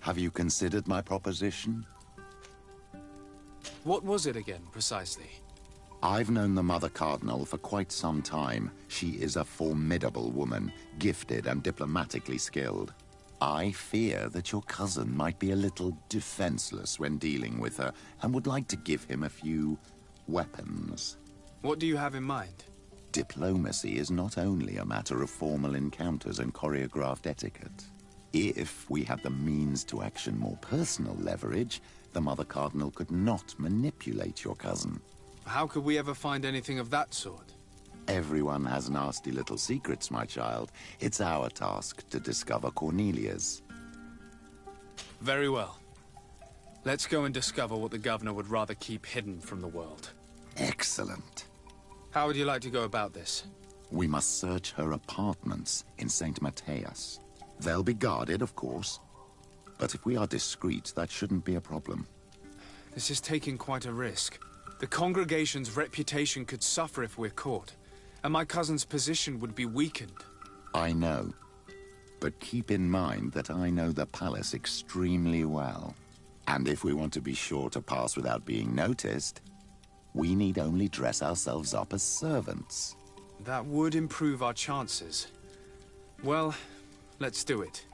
Have you considered my proposition? What was it again, precisely? I've known the Mother Cardinal for quite some time. She is a formidable woman, gifted and diplomatically skilled. I fear that your cousin might be a little defenseless when dealing with her, and would like to give him a few weapons. What do you have in mind? Diplomacy is not only a matter of formal encounters and choreographed etiquette. If we had the means to action more personal leverage, the Mother Cardinal could not manipulate your cousin. How could we ever find anything of that sort? Everyone has nasty little secrets, my child. It's our task to discover Cornelia's. Very well. Let's go and discover what the governor would rather keep hidden from the world. Excellent. How would you like to go about this? We must search her apartments in St. Matthias. They'll be guarded, of course. But if we are discreet, that shouldn't be a problem. This is taking quite a risk. The congregation's reputation could suffer if we're caught, and my cousin's position would be weakened. I know. But keep in mind that I know the palace extremely well. And if we want to be sure to pass without being noticed, we need only dress ourselves up as servants. That would improve our chances. Well, let's do it.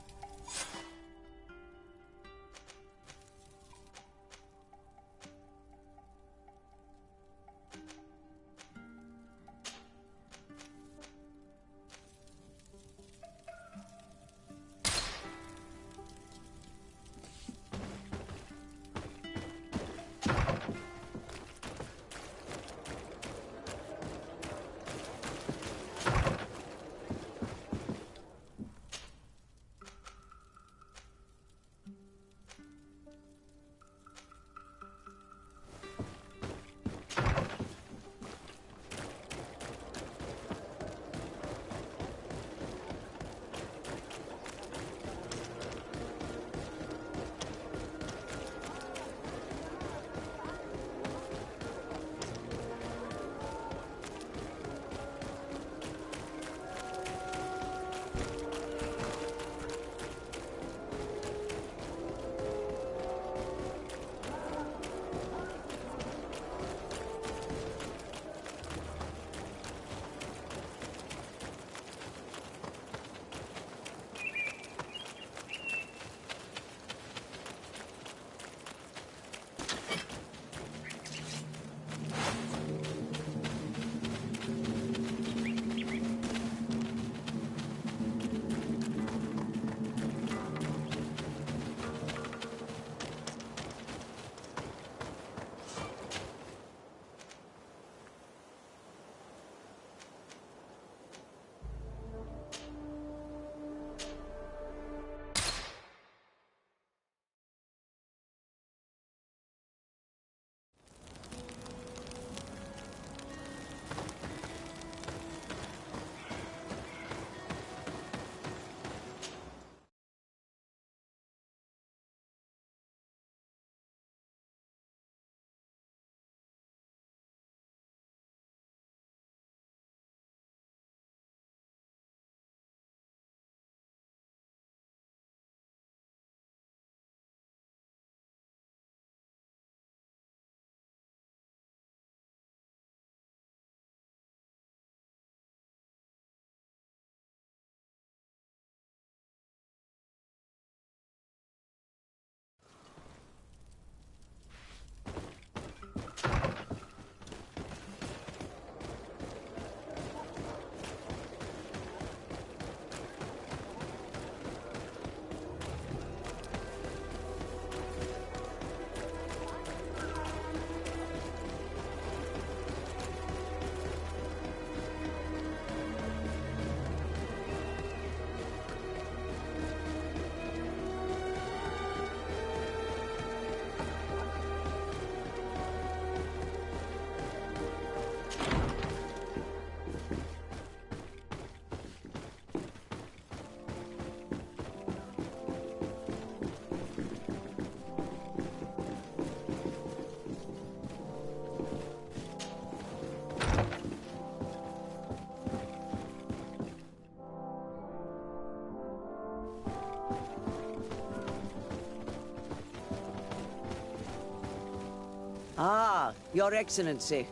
Ah, Your Excellency.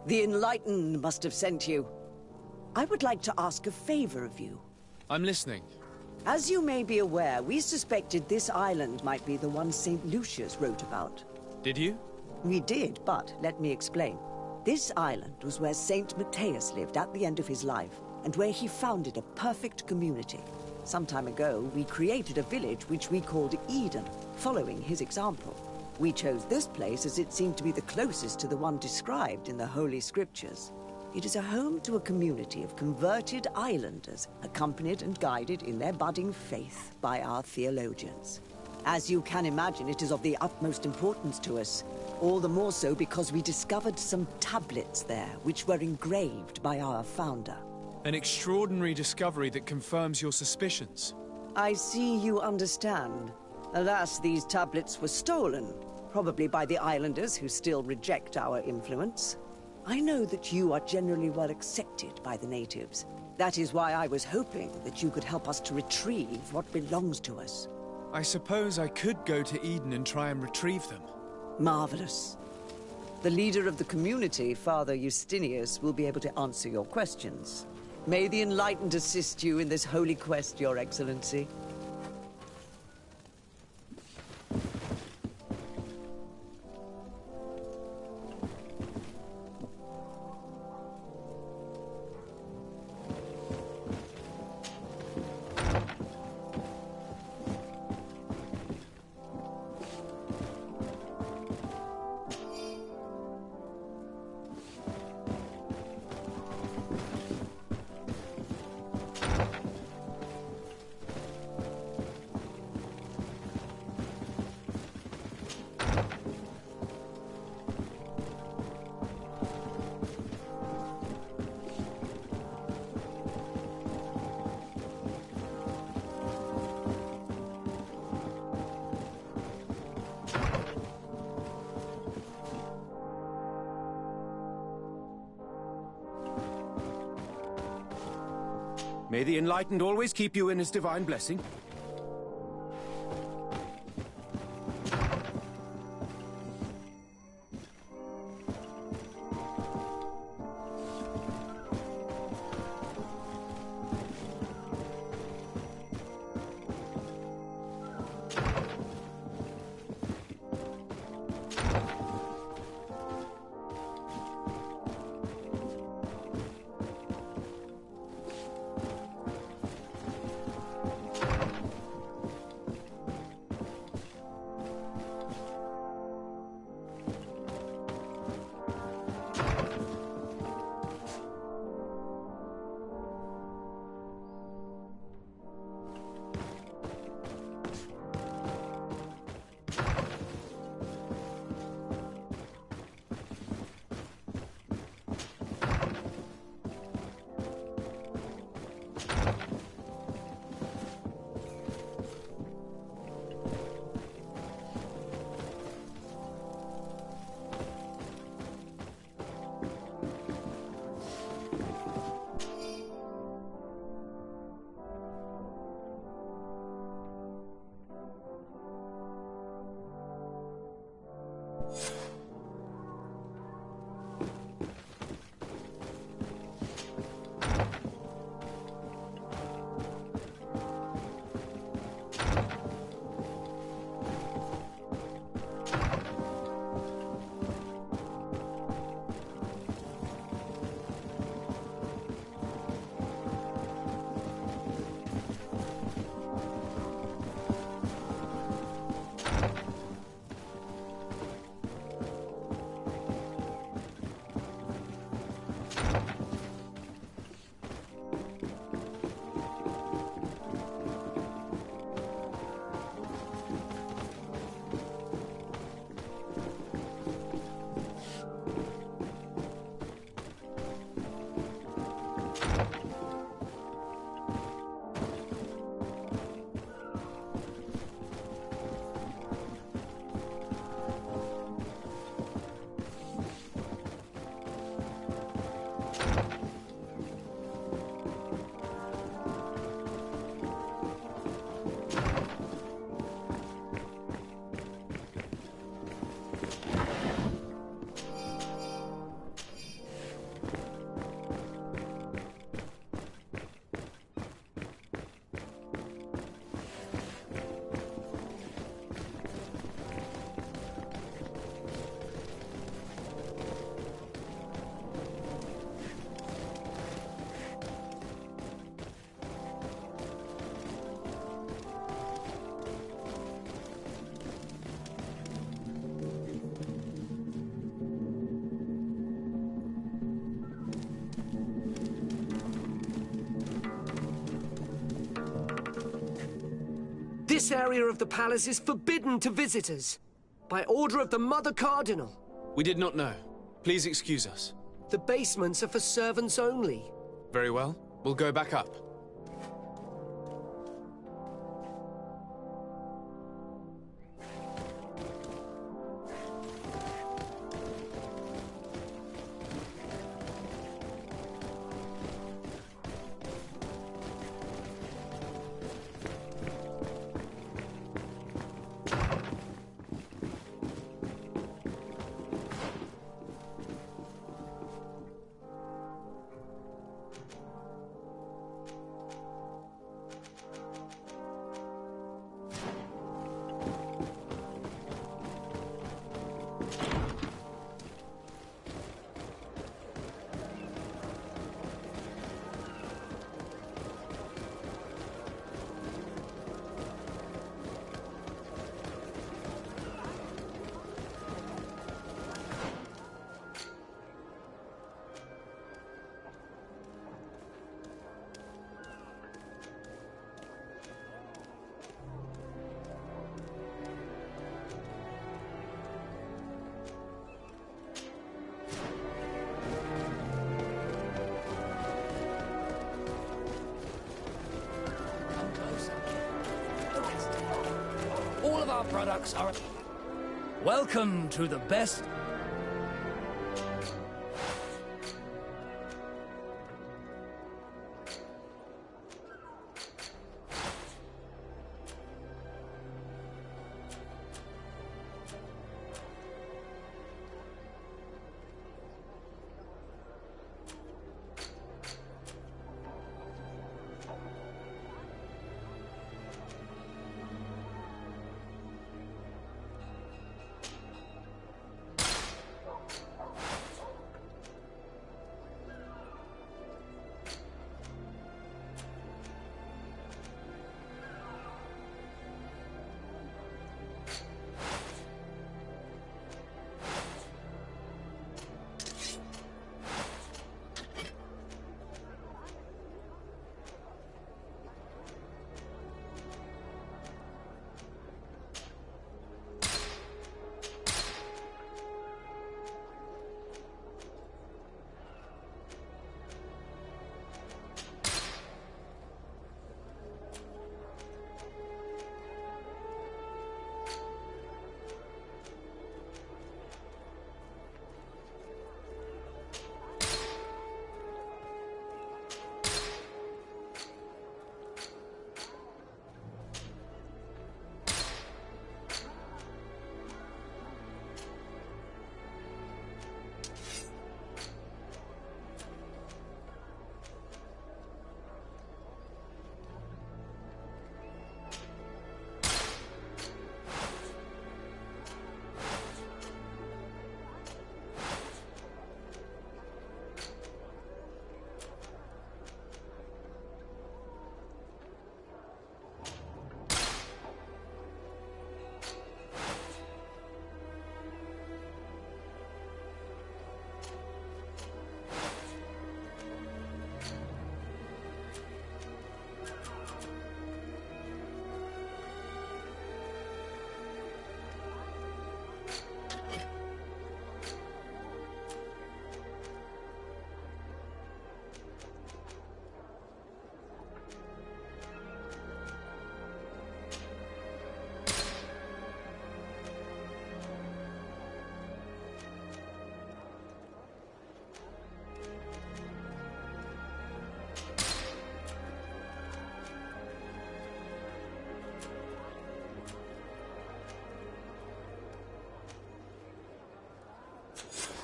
The Enlightened must have sent you. I would like to ask a favor of you. I'm listening. As you may be aware, we suspected this island might be the one St. Lucius wrote about. Did you? We did, but let me explain. This island was where St. Matthias lived at the end of his life, and where he founded a perfect community. Some time ago, we created a village which we called Eden, following his example. We chose this place as it seemed to be the closest to the one described in the Holy Scriptures. It is a home to a community of converted islanders, accompanied and guided in their budding faith by our theologians. As you can imagine, it is of the utmost importance to us, all the more so because we discovered some tablets there, which were engraved by our founder. An extraordinary discovery that confirms your suspicions. I see you understand. Alas, these tablets were stolen, probably by the islanders who still reject our influence. I know that you are generally well accepted by the natives. That is why I was hoping that you could help us to retrieve what belongs to us. I suppose I could go to Eden and try and retrieve them. Marvelous. The leader of the community, Father Justinius, will be able to answer your questions. May the Enlightened assist you in this holy quest, Your Excellency. May the Enlightened always keep you in his divine blessing. This area of the palace is forbidden to visitors, by order of the Mother Cardinal. We did not know. Please excuse us. The basements are for servants only. Very well. We'll go back up. All of our products are... Welcome to the best...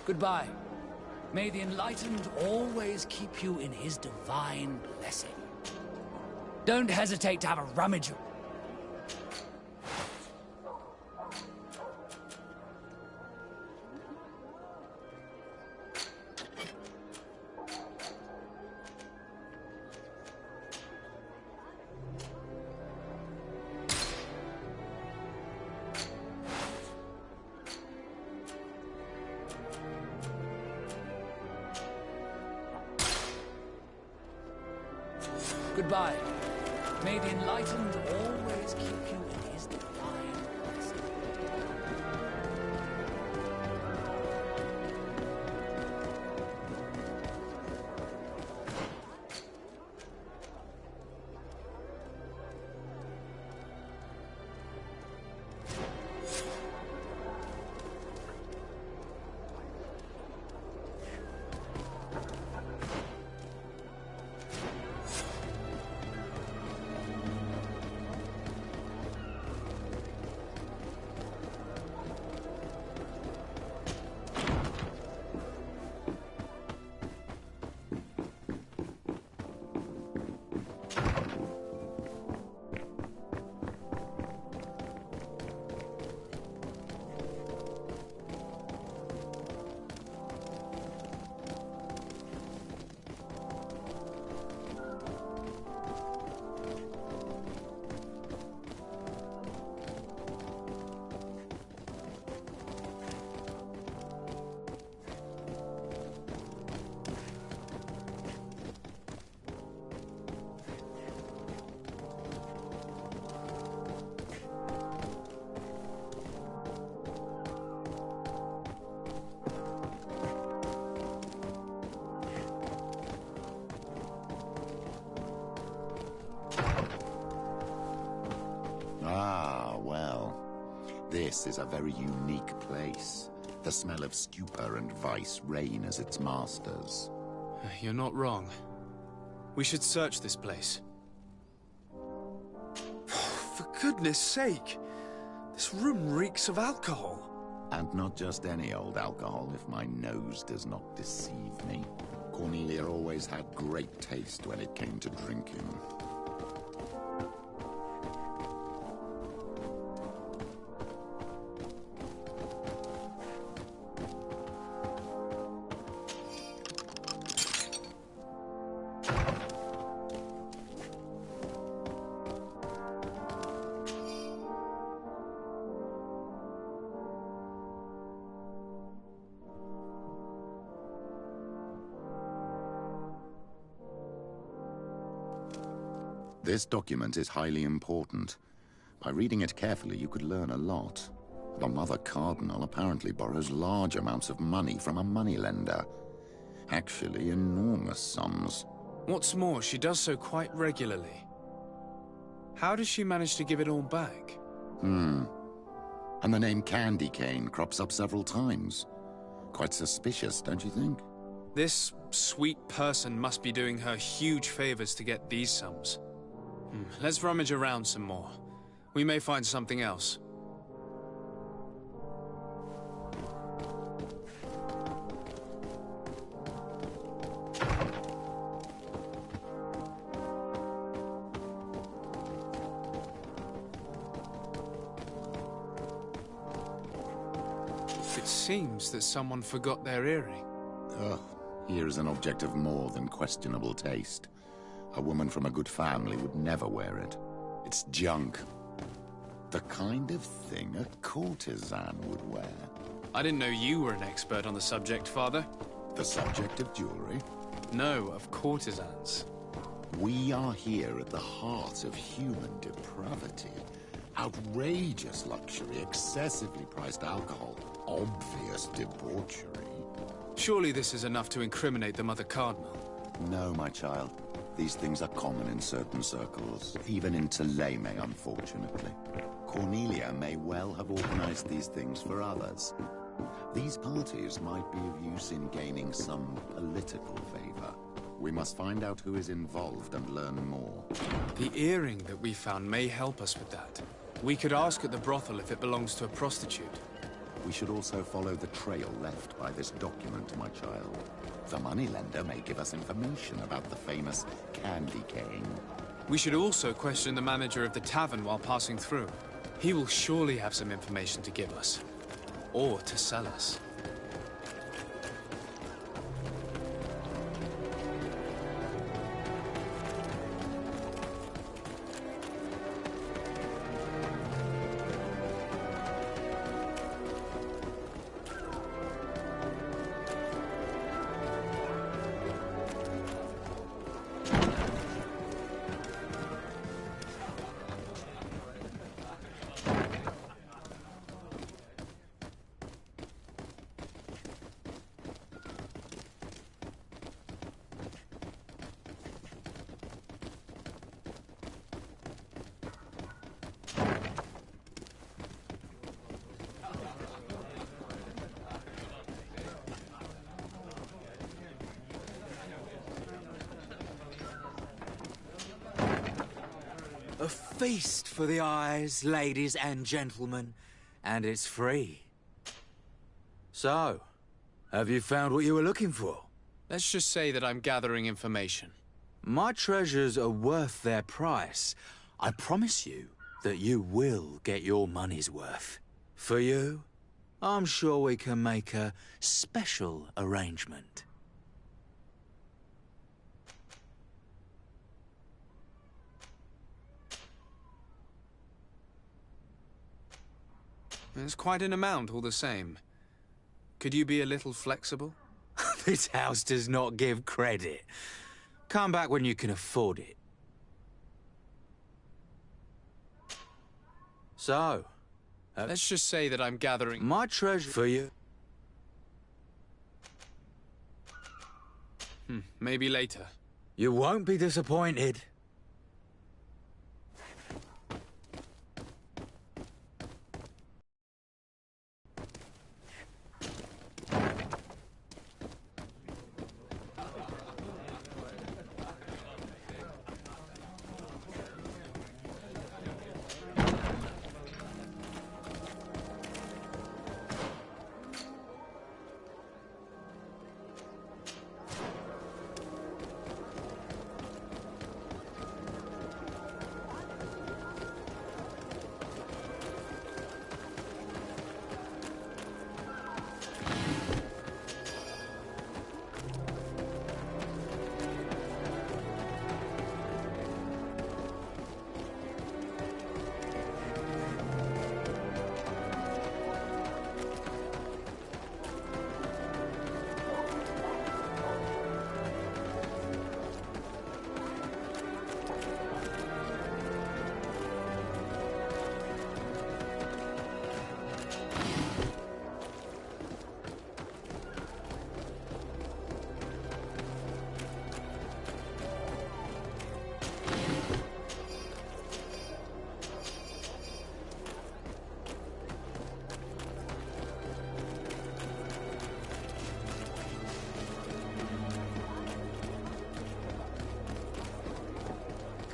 Goodbye. May the Enlightened always keep you in his divine blessing. Don't hesitate to have a rummage. Goodbye. May the Enlightened always keep you in his divine blessing. Ah, well. This is a very unique place. The smell of stupor and vice reign as its masters. You're not wrong. We should search this place. For goodness sake! This room reeks of alcohol. And not just any old alcohol, if my nose does not deceive me. Cornelia always had great taste when it came to drinking. This document is highly important. By reading it carefully, you could learn a lot. The Mother Cardinal apparently borrows large amounts of money from a moneylender. Actually, enormous sums. What's more, she does so quite regularly. How does she manage to give it all back? And the name Candy Cane crops up several times. Quite suspicious, don't you think? This sweet person must be doing her huge favors to get these sums. Let's rummage around some more. We may find something else. It seems that someone forgot their earring. Ugh, here is an object of more than questionable taste. A woman from a good family would never wear it. It's junk. The kind of thing a courtesan would wear. I didn't know you were an expert on the subject, Father. The subject of jewelry? No, of courtesans. We are here at the heart of human depravity. Outrageous luxury, excessively priced alcohol, obvious debauchery. Surely this is enough to incriminate the Mother Cardinal. No, my child. These things are common in certain circles, even in Tuleme, unfortunately. Cornelia may well have organized these things for others. These parties might be of use in gaining some political favor. We must find out who is involved and learn more. The earring that we found may help us with that. We could ask at the brothel if it belongs to a prostitute. We should also follow the trail left by this document, my child. The moneylender may give us information about the famous Candy Cane. We should also question the manager of the tavern while passing through. He will surely have some information to give us. Or to sell us. A feast for the eyes, ladies and gentlemen, and it's free. So, have you found what you were looking for? Let's just say that I'm gathering information. My treasures are worth their price. I promise you that you will get your money's worth. For you, I'm sure we can make a special arrangement. It's quite an amount all the same. Could you be a little flexible? This house does not give credit. Come back when you can afford it. So, Let's just say that I'm gathering... my treasure for you. Maybe later. You won't be disappointed.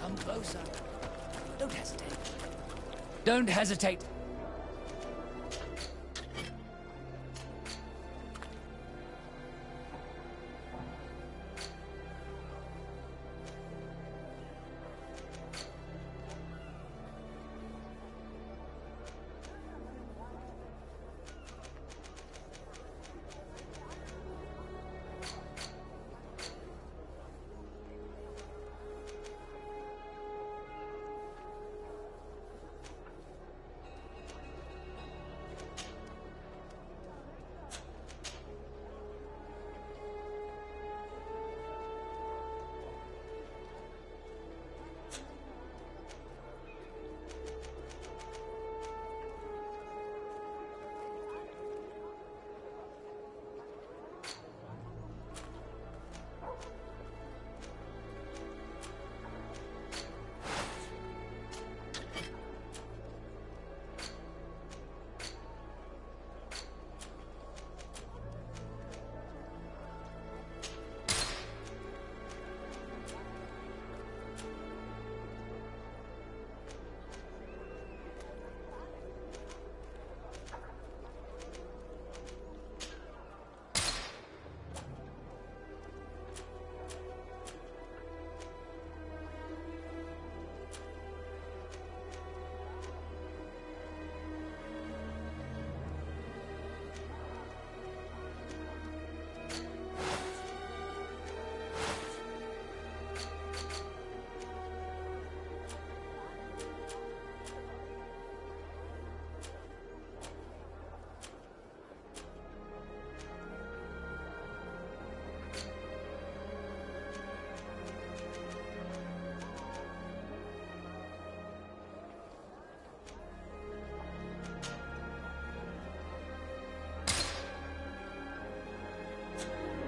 Come closer. Don't hesitate. Don't hesitate.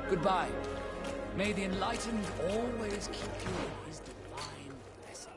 Goodbye. May the Enlightened always keep you in his divine blessing.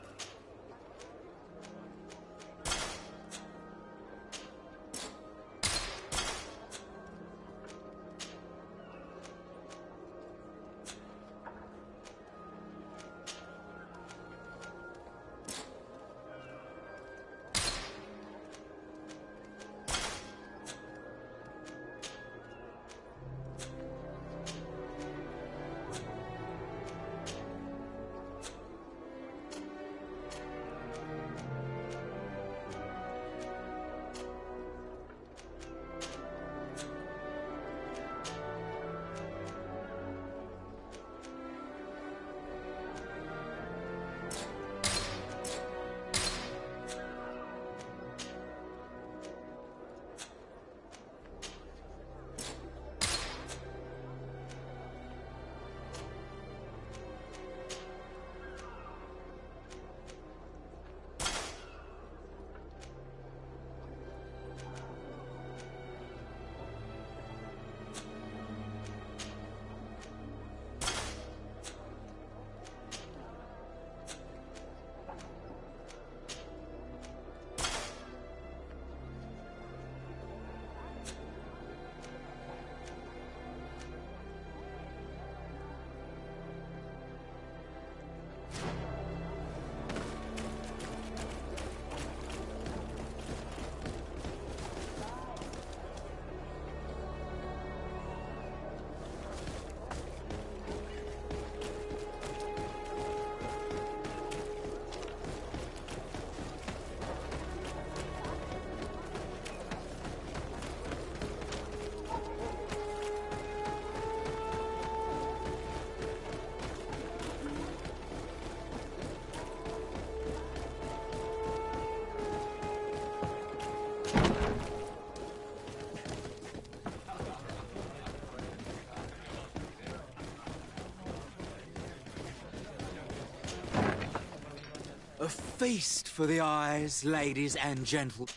A feast for the eyes, ladies and gentle.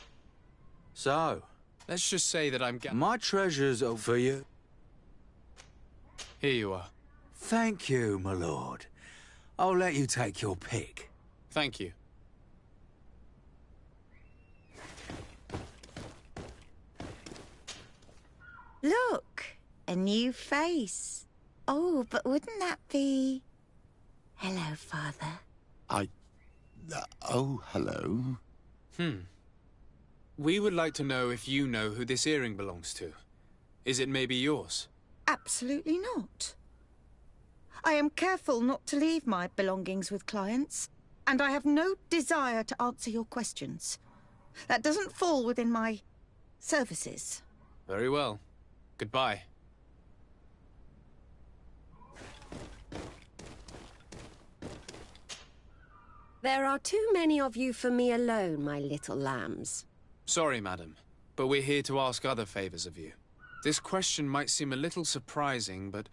So, Let's just say that I'm my treasures are for you. Here you are. Thank you, my lord. I'll let you take your pick. Thank you. Look, a new face. Oh, but wouldn't that be... Hello, Father. Oh, hello. We would like to know if you know who this earring belongs to. Is it maybe yours? Absolutely not. I am careful not to leave my belongings with clients, and I have no desire to answer your questions. That doesn't fall within my services. Very well. Goodbye. There are too many of you for me alone, my little lambs. Sorry, madam, but we're here to ask other favors of you. This question might seem a little surprising, but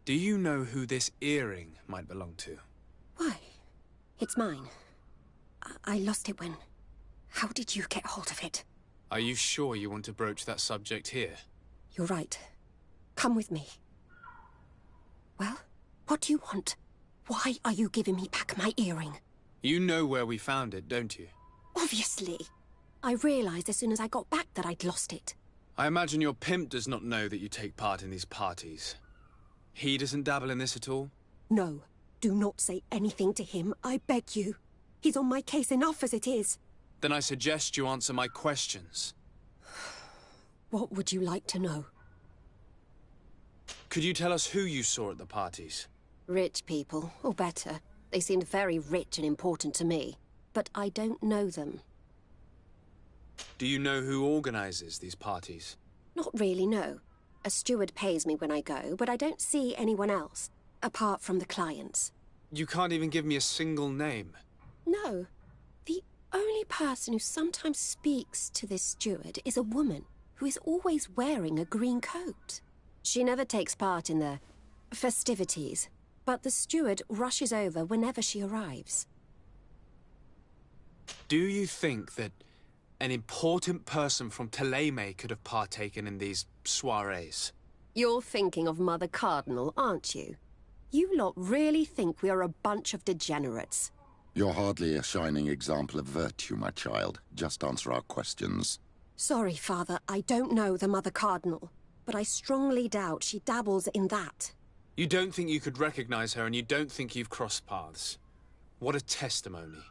do you know who this earring might belong to? Why? It's mine. I lost it when... How did you get hold of it? Are you sure you want to broach that subject here? You're right. Come with me. Well, what do you want? Why are you giving me back my earring? You know where we found it, don't you? Obviously. I realized as soon as I got back that I'd lost it. I imagine your pimp does not know that you take part in these parties. He doesn't dabble in this at all? No. Do not say anything to him, I beg you. He's on my case enough as it is. Then I suggest you answer my questions. What would you like to know? Could you tell us who you saw at the parties? Rich people, or better. They seemed very rich and important to me. But I don't know them. Do you know who organizes these parties? Not really, no. A steward pays me when I go, but I don't see anyone else, apart from the clients. You can't even give me a single name. No. The only person who sometimes speaks to this steward is a woman who is always wearing a green coat. She never takes part in the festivities, but the steward rushes over whenever she arrives. Do you think that an important person from Teleme could have partaken in these soirees? You're thinking of Mother Cardinal, aren't you? You lot really think we are a bunch of degenerates. You're hardly a shining example of virtue, my child. Just answer our questions. Sorry, Father, I don't know the Mother Cardinal, but I strongly doubt she dabbles in that. You don't think you could recognize her, and you don't think you've crossed paths. What a testimony.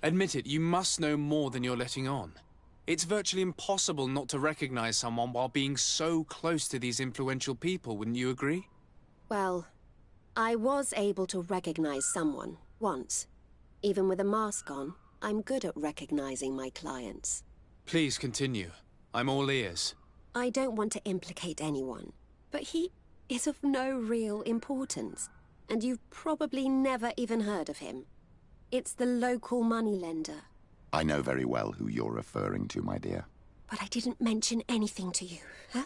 Admit it, you must know more than you're letting on. It's virtually impossible not to recognize someone while being so close to these influential people, wouldn't you agree? Well, I was able to recognize someone, once. Even with a mask on, I'm good at recognizing my clients. Please continue. I'm all ears. I don't want to implicate anyone, but he is of no real importance, and you've probably never even heard of him. It's the local moneylender. I know very well who you're referring to, my dear. But I didn't mention anything to you, huh?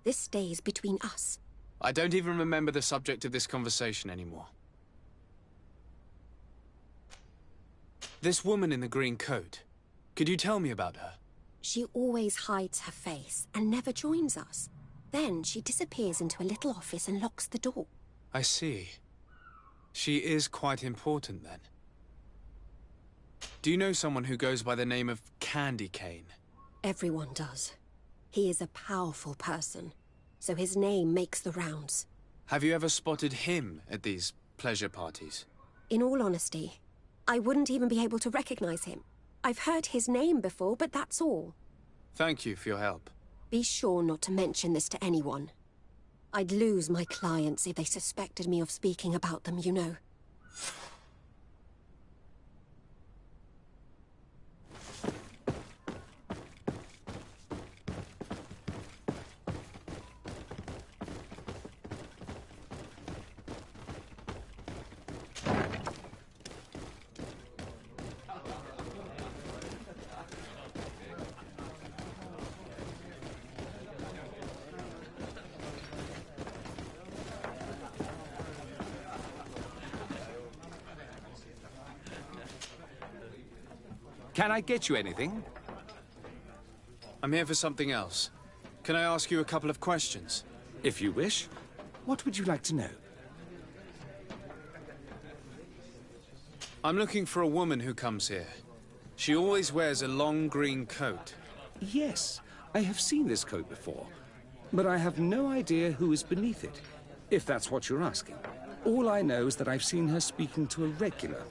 This stays between us. I don't even remember the subject of this conversation anymore. This woman in the green coat, could you tell me about her? She always hides her face and never joins us. Then she disappears into a little office and locks the door. I see. She is quite important, then. Do you know someone who goes by the name of Candy Cane? Everyone does. He is a powerful person, so his name makes the rounds. Have you ever spotted him at these pleasure parties? In all honesty, I wouldn't even be able to recognize him. I've heard his name before, but that's all. Thank you for your help. Be sure not to mention this to anyone. I'd lose my clients if they suspected me of speaking about them, you know. Can I get you anything? I'm here for something else. Can I ask you a couple of questions? If you wish. What would you like to know? I'm looking for a woman who comes here. She always wears a long green coat. Yes, I have seen this coat before, but I have no idea who is beneath it, if that's what you're asking. All I know is that I've seen her speaking to a regular,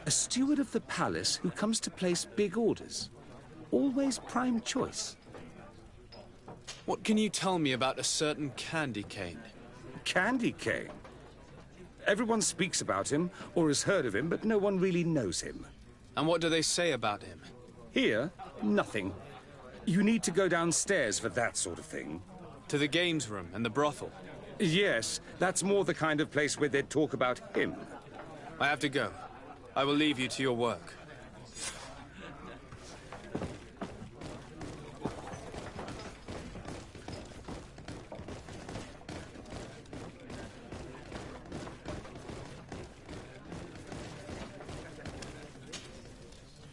a steward of the palace who comes to place big orders. Always prime choice. What can you tell me about a certain Candy Cane? Candy Cane? Everyone speaks about him, or has heard of him, but no one really knows him. And what do they say about him? Here, nothing. You need to go downstairs for that sort of thing. To the games room and the brothel? Yes, that's more the kind of place where they'd talk about him. I have to go. I will leave you to your work.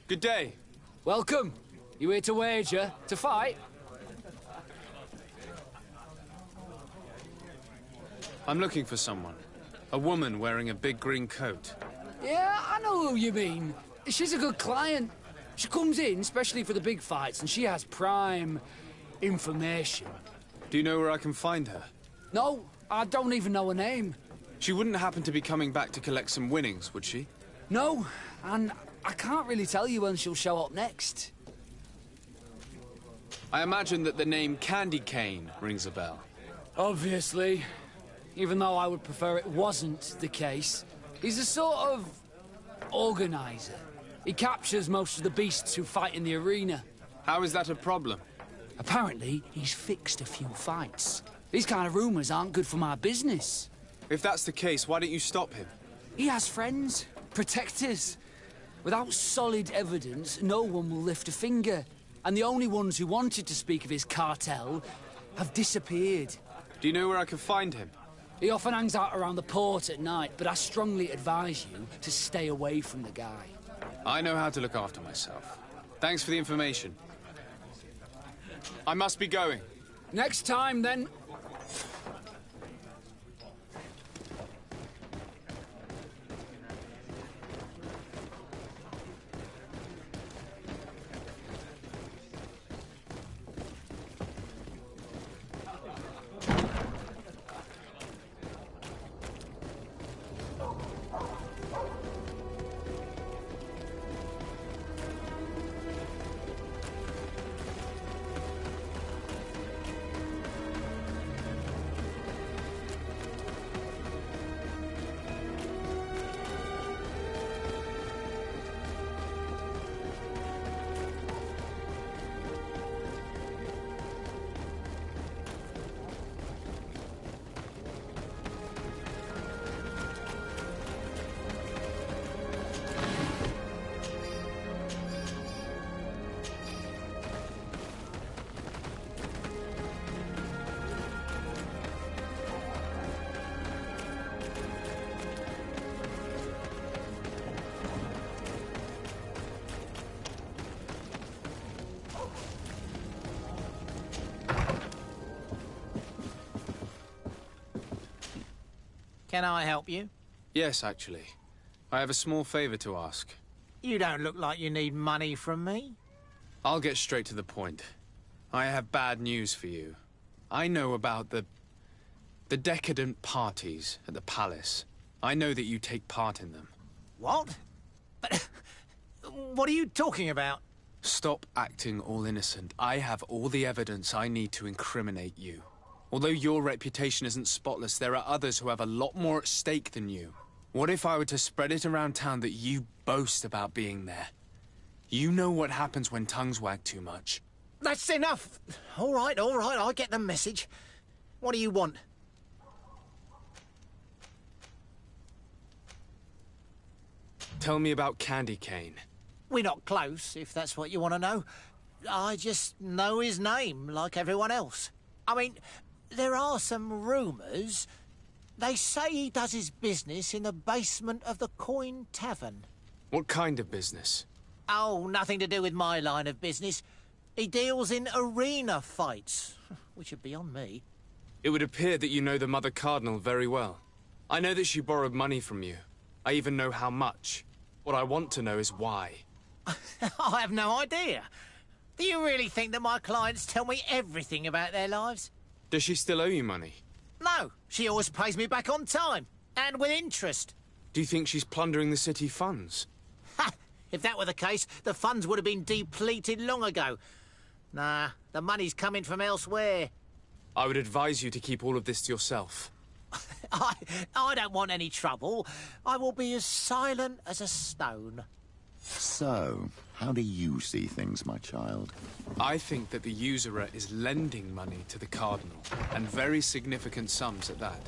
Good day. Welcome. You here to wager? To fight? I'm looking for someone. A woman wearing a big green coat. Yeah, I know who you mean. She's a good client. She comes in especially for the big fights, and she has prime information. Do you know where I can find her? No, I don't even know her name. She wouldn't happen to be coming back to collect some winnings, would she? No, and I can't really tell you when she'll show up next. I imagine that the name Candy Cane rings a bell. Obviously. Even though I would prefer it wasn't the case. He's a sort of organizer. He captures most of the beasts who fight in the arena. How is that a problem? Apparently, he's fixed a few fights. These kind of rumors aren't good for my business. If that's the case, why don't you stop him? He has friends, protectors. Without solid evidence, no one will lift a finger. And the only ones who wanted to speak of his cartel have disappeared. Do you know where I can find him? He often hangs out around the port at night, but I strongly advise you to stay away from the guy. I know how to look after myself. Thanks for the information. I must be going. Next time, then. Can I help you? Yes, actually. I have a small favor to ask. You don't look like you need money from me. I'll get straight to the point. I have bad news for you. I know about the decadent parties at the palace. I know that you take part in them. What? But what are you talking about? Stop acting all innocent. I have all the evidence I need to incriminate you. Although your reputation isn't spotless, there are others who have a lot more at stake than you. What if I were to spread it around town that you boast about being there? You know what happens when tongues wag too much. That's enough. All right, I get the message. What do you want? Tell me about Candy Cane. We're not close, if that's what you want to know. I just know his name, like everyone else. I mean, there are some rumours. They say he does his business in the basement of the Coin Tavern. What kind of business? Oh, nothing to do with my line of business. He deals in arena fights, which are beyond me. It would appear that you know the Mother Cardinal very well. I know that she borrowed money from you. I even know how much. What I want to know is why. I have no idea. Do you really think that my clients tell me everything about their lives? Does she still owe you money? No, she always pays me back on time, and with interest. Do you think she's plundering the city funds? Ha! If that were the case, the funds would have been depleted long ago. Nah, the money's coming from elsewhere. I would advise you to keep all of this to yourself. I don't want any trouble. I will be as silent as a stone. So, how do you see things, my child? I think that the usurer is lending money to the Cardinal, and very significant sums at that.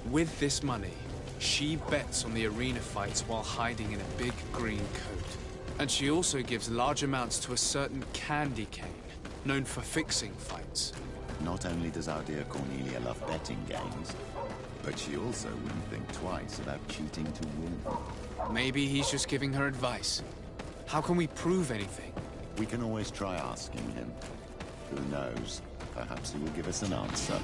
With this money, she bets on the arena fights while hiding in a big green coat. And she also gives large amounts to a certain candy cane, known for fixing fights. Not only does our dear Cornelia love betting games, but she also wouldn't think twice about cheating to win. Maybe he's just giving her advice. How can we prove anything? We can always try asking him. Who knows? Perhaps he will give us an answer.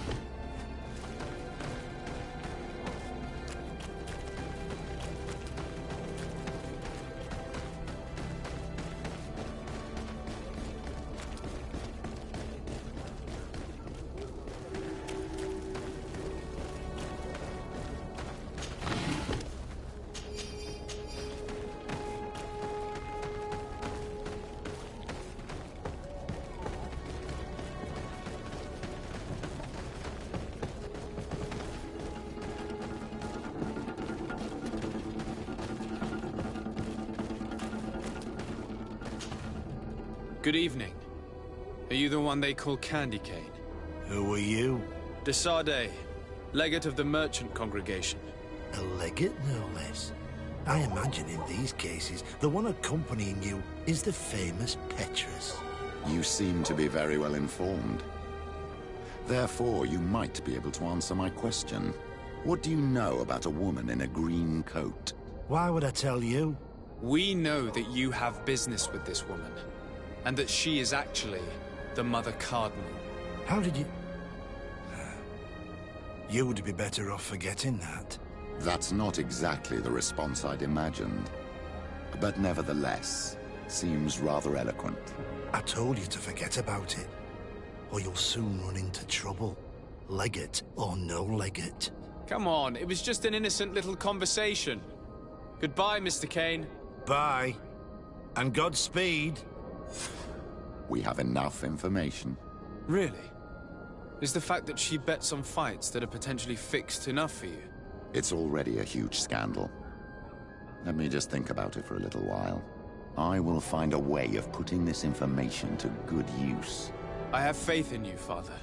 Good evening. Are you the one they call Candy Cane? Who are you? De Sardet, legate of the merchant congregation. A legate, no less. I imagine in these cases, the one accompanying you is the famous Petrus. You seem to be very well informed. Therefore, you might be able to answer my question. What do you know about a woman in a green coat? Why would I tell you? We know that you have business with this woman, and that she is actually the Mother Cardinal. How did you... You would be better off forgetting that. That's not exactly the response I'd imagined. But nevertheless, seems rather eloquent. I told you to forget about it, or you'll soon run into trouble. Legate or no legate. Come on, it was just an innocent little conversation. Goodbye, Mr. Kane. Bye. And Godspeed. We have enough information. Really? Is the fact that she bets on fights that are potentially fixed enough for you? It's already a huge scandal. Let me just think about it for a little while. I will find a way of putting this information to good use. I have faith in you, Father.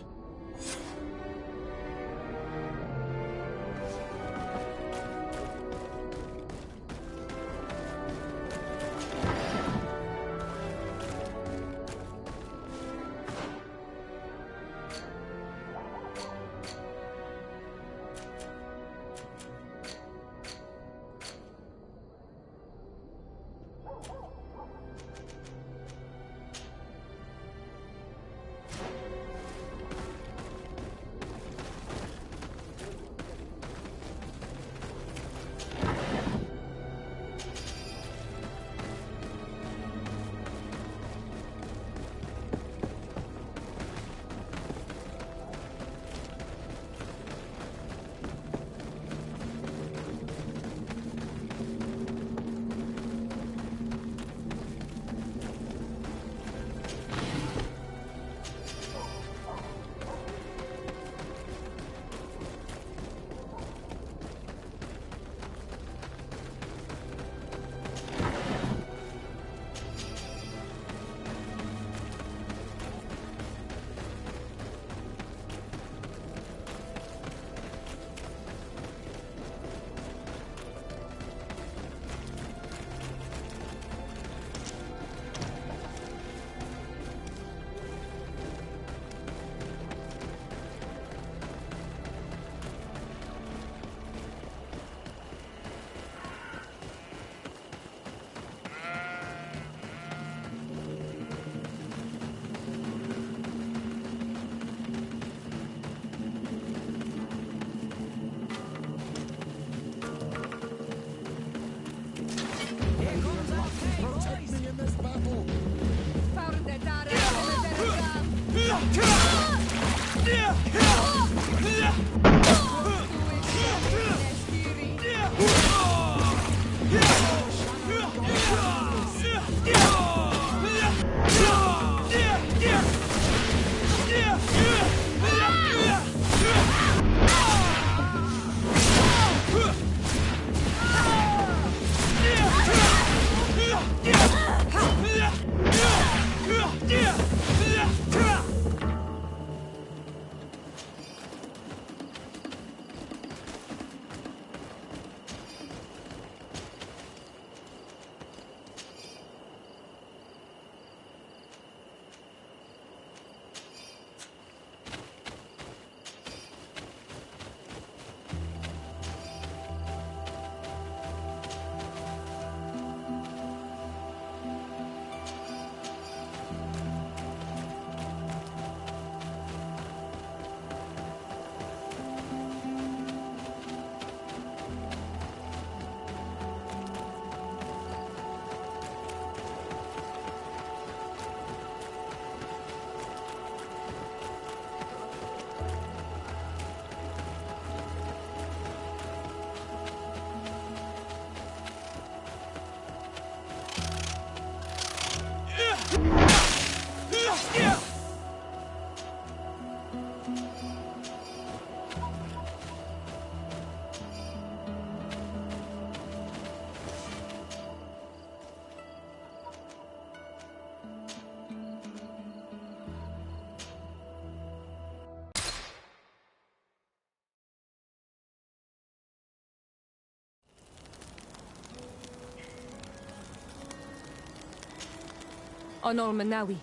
Honor Manawi,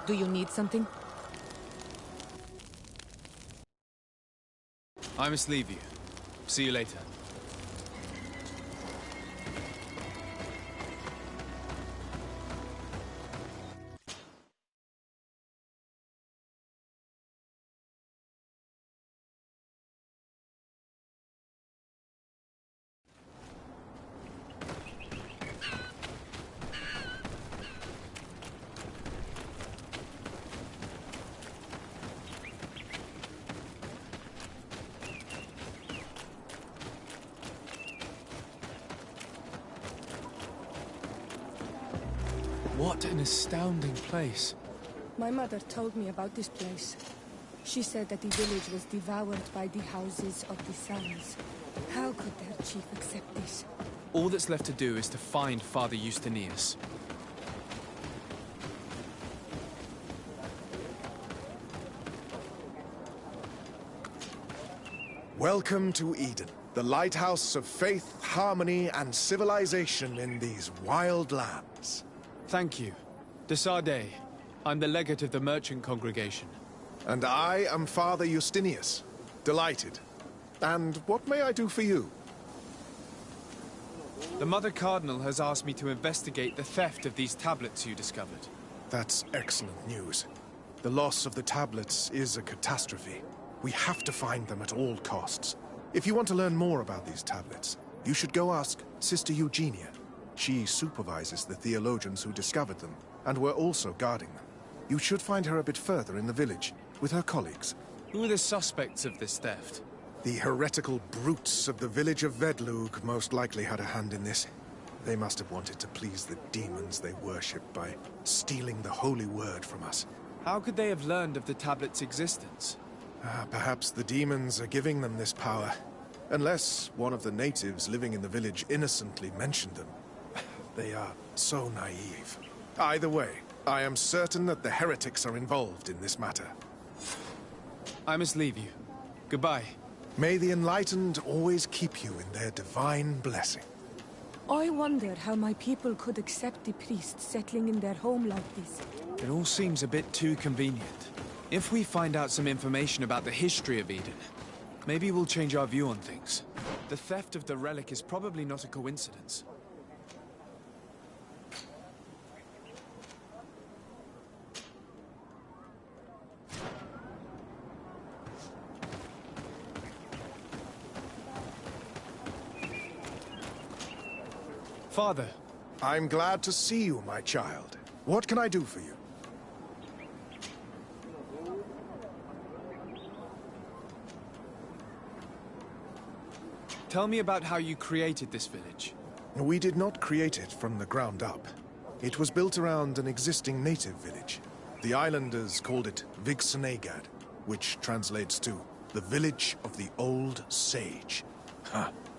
do you need something? I must leave you. See you later. What an astounding place. My mother told me about this place. She said that the village was devoured by the houses of the sons. How could their chief accept this? All that's left to do is to find Father Justinius. Welcome to Eden, the lighthouse of faith, harmony, and civilization in these wild lands. Thank you. Desade. I'm the legate of the merchant congregation. And I am Father Justinius. Delighted. And what may I do for you? The Mother Cardinal has asked me to investigate the theft of these tablets you discovered. That's excellent news. The loss of the tablets is a catastrophe. We have to find them at all costs. If you want to learn more about these tablets, you should go ask Sister Eugenia. She supervises the theologians who discovered them, and were also guarding them. You should find her a bit further in the village, with her colleagues. Who are the suspects of this theft? The heretical brutes of the village of Vedlug most likely had a hand in this. They must have wanted to please the demons they worship by stealing the holy word from us. How could they have learned of the tablet's existence? Perhaps the demons are giving them this power. Unless one of the natives living in the village innocently mentioned them. They are so naive. Either way, I am certain that the heretics are involved in this matter. I must leave you. Goodbye. May the enlightened always keep you in their divine blessing. I wonder how my people could accept the priests settling in their home like this. It all seems a bit too convenient. If we find out some information about the history of Eden, maybe we'll change our view on things. The theft of the relic is probably not a coincidence. Father. I'm glad to see you, my child. What can I do for you? Tell me about how you created this village. We did not create it from the ground up. It was built around an existing native village. The islanders called it Vigsanegad, which translates to the Village of the Old Sage.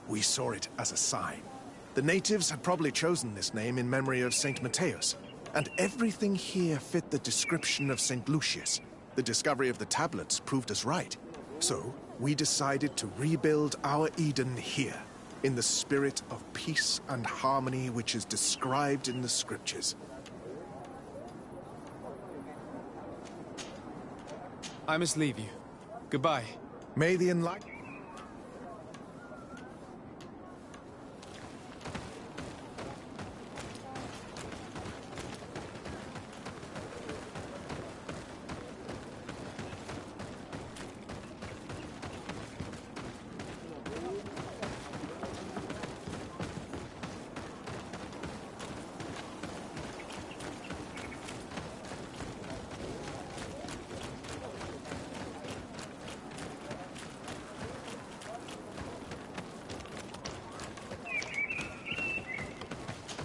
We saw it as a sign. The natives had probably chosen this name in memory of Saint Matthias, and everything here fit the description of Saint Lucius. The discovery of the tablets proved us right. So, we decided to rebuild our Eden here, in the spirit of peace and harmony which is described in the scriptures. I must leave you. Goodbye. May the enlightened...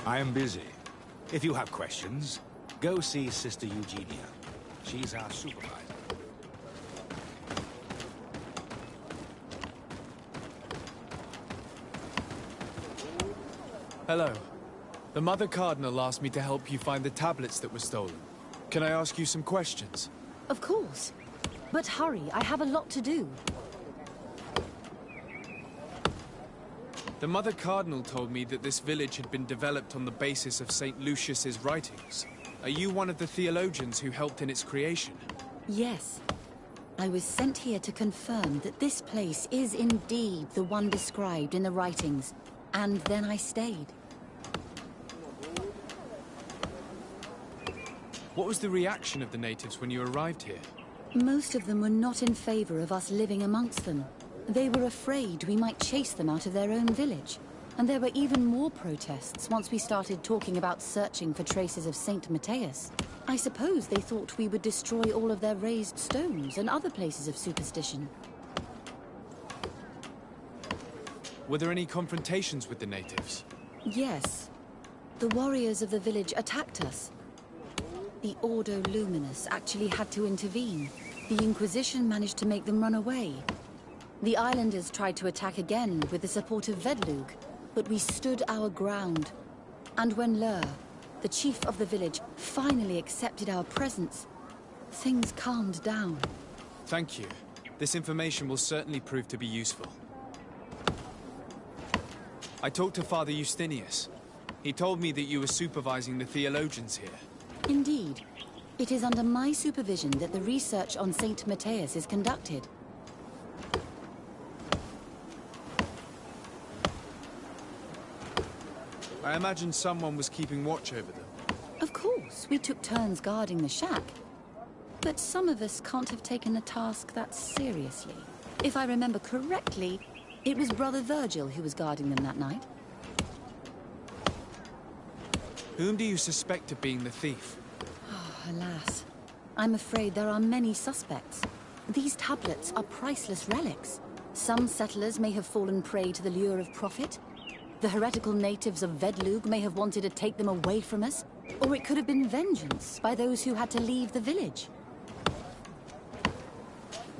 I am busy. If you have questions, go see Sister Eugenia. She's our supervisor. Hello. The Mother Cardinal asked me to help you find the tablets that were stolen. Can I ask you some questions? Of course. But hurry, I have a lot to do. The Mother Cardinal told me that this village had been developed on the basis of St. Lucius's writings. Are you one of the theologians who helped in its creation? Yes. I was sent here to confirm that this place is indeed the one described in the writings, and then I stayed. What was the reaction of the natives when you arrived here? Most of them were not in favor of us living amongst them. They were afraid we might chase them out of their own village. And there were even more protests once we started talking about searching for traces of Saint Matthias. I suppose they thought we would destroy all of their raised stones and other places of superstition. Were there any confrontations with the natives? Yes. The warriors of the village attacked us. The Ordo Luminous actually had to intervene. The Inquisition managed to make them run away. The islanders tried to attack again with the support of Vedlug, but we stood our ground. And when Lur, the chief of the village, finally accepted our presence, things calmed down. Thank you. This information will certainly prove to be useful. I talked to Father Justinius. He told me that you were supervising the theologians here. Indeed. It is under my supervision that the research on Saint Matthias is conducted. I imagine someone was keeping watch over them. Of course, we took turns guarding the shack. But some of us can't have taken the task that seriously. If I remember correctly, it was Brother Virgil who was guarding them that night. Whom do you suspect of being the thief? Oh, alas. I'm afraid there are many suspects. These tablets are priceless relics. Some settlers may have fallen prey to the lure of profit. The heretical natives of Vedlug may have wanted to take them away from us, or it could have been vengeance by those who had to leave the village.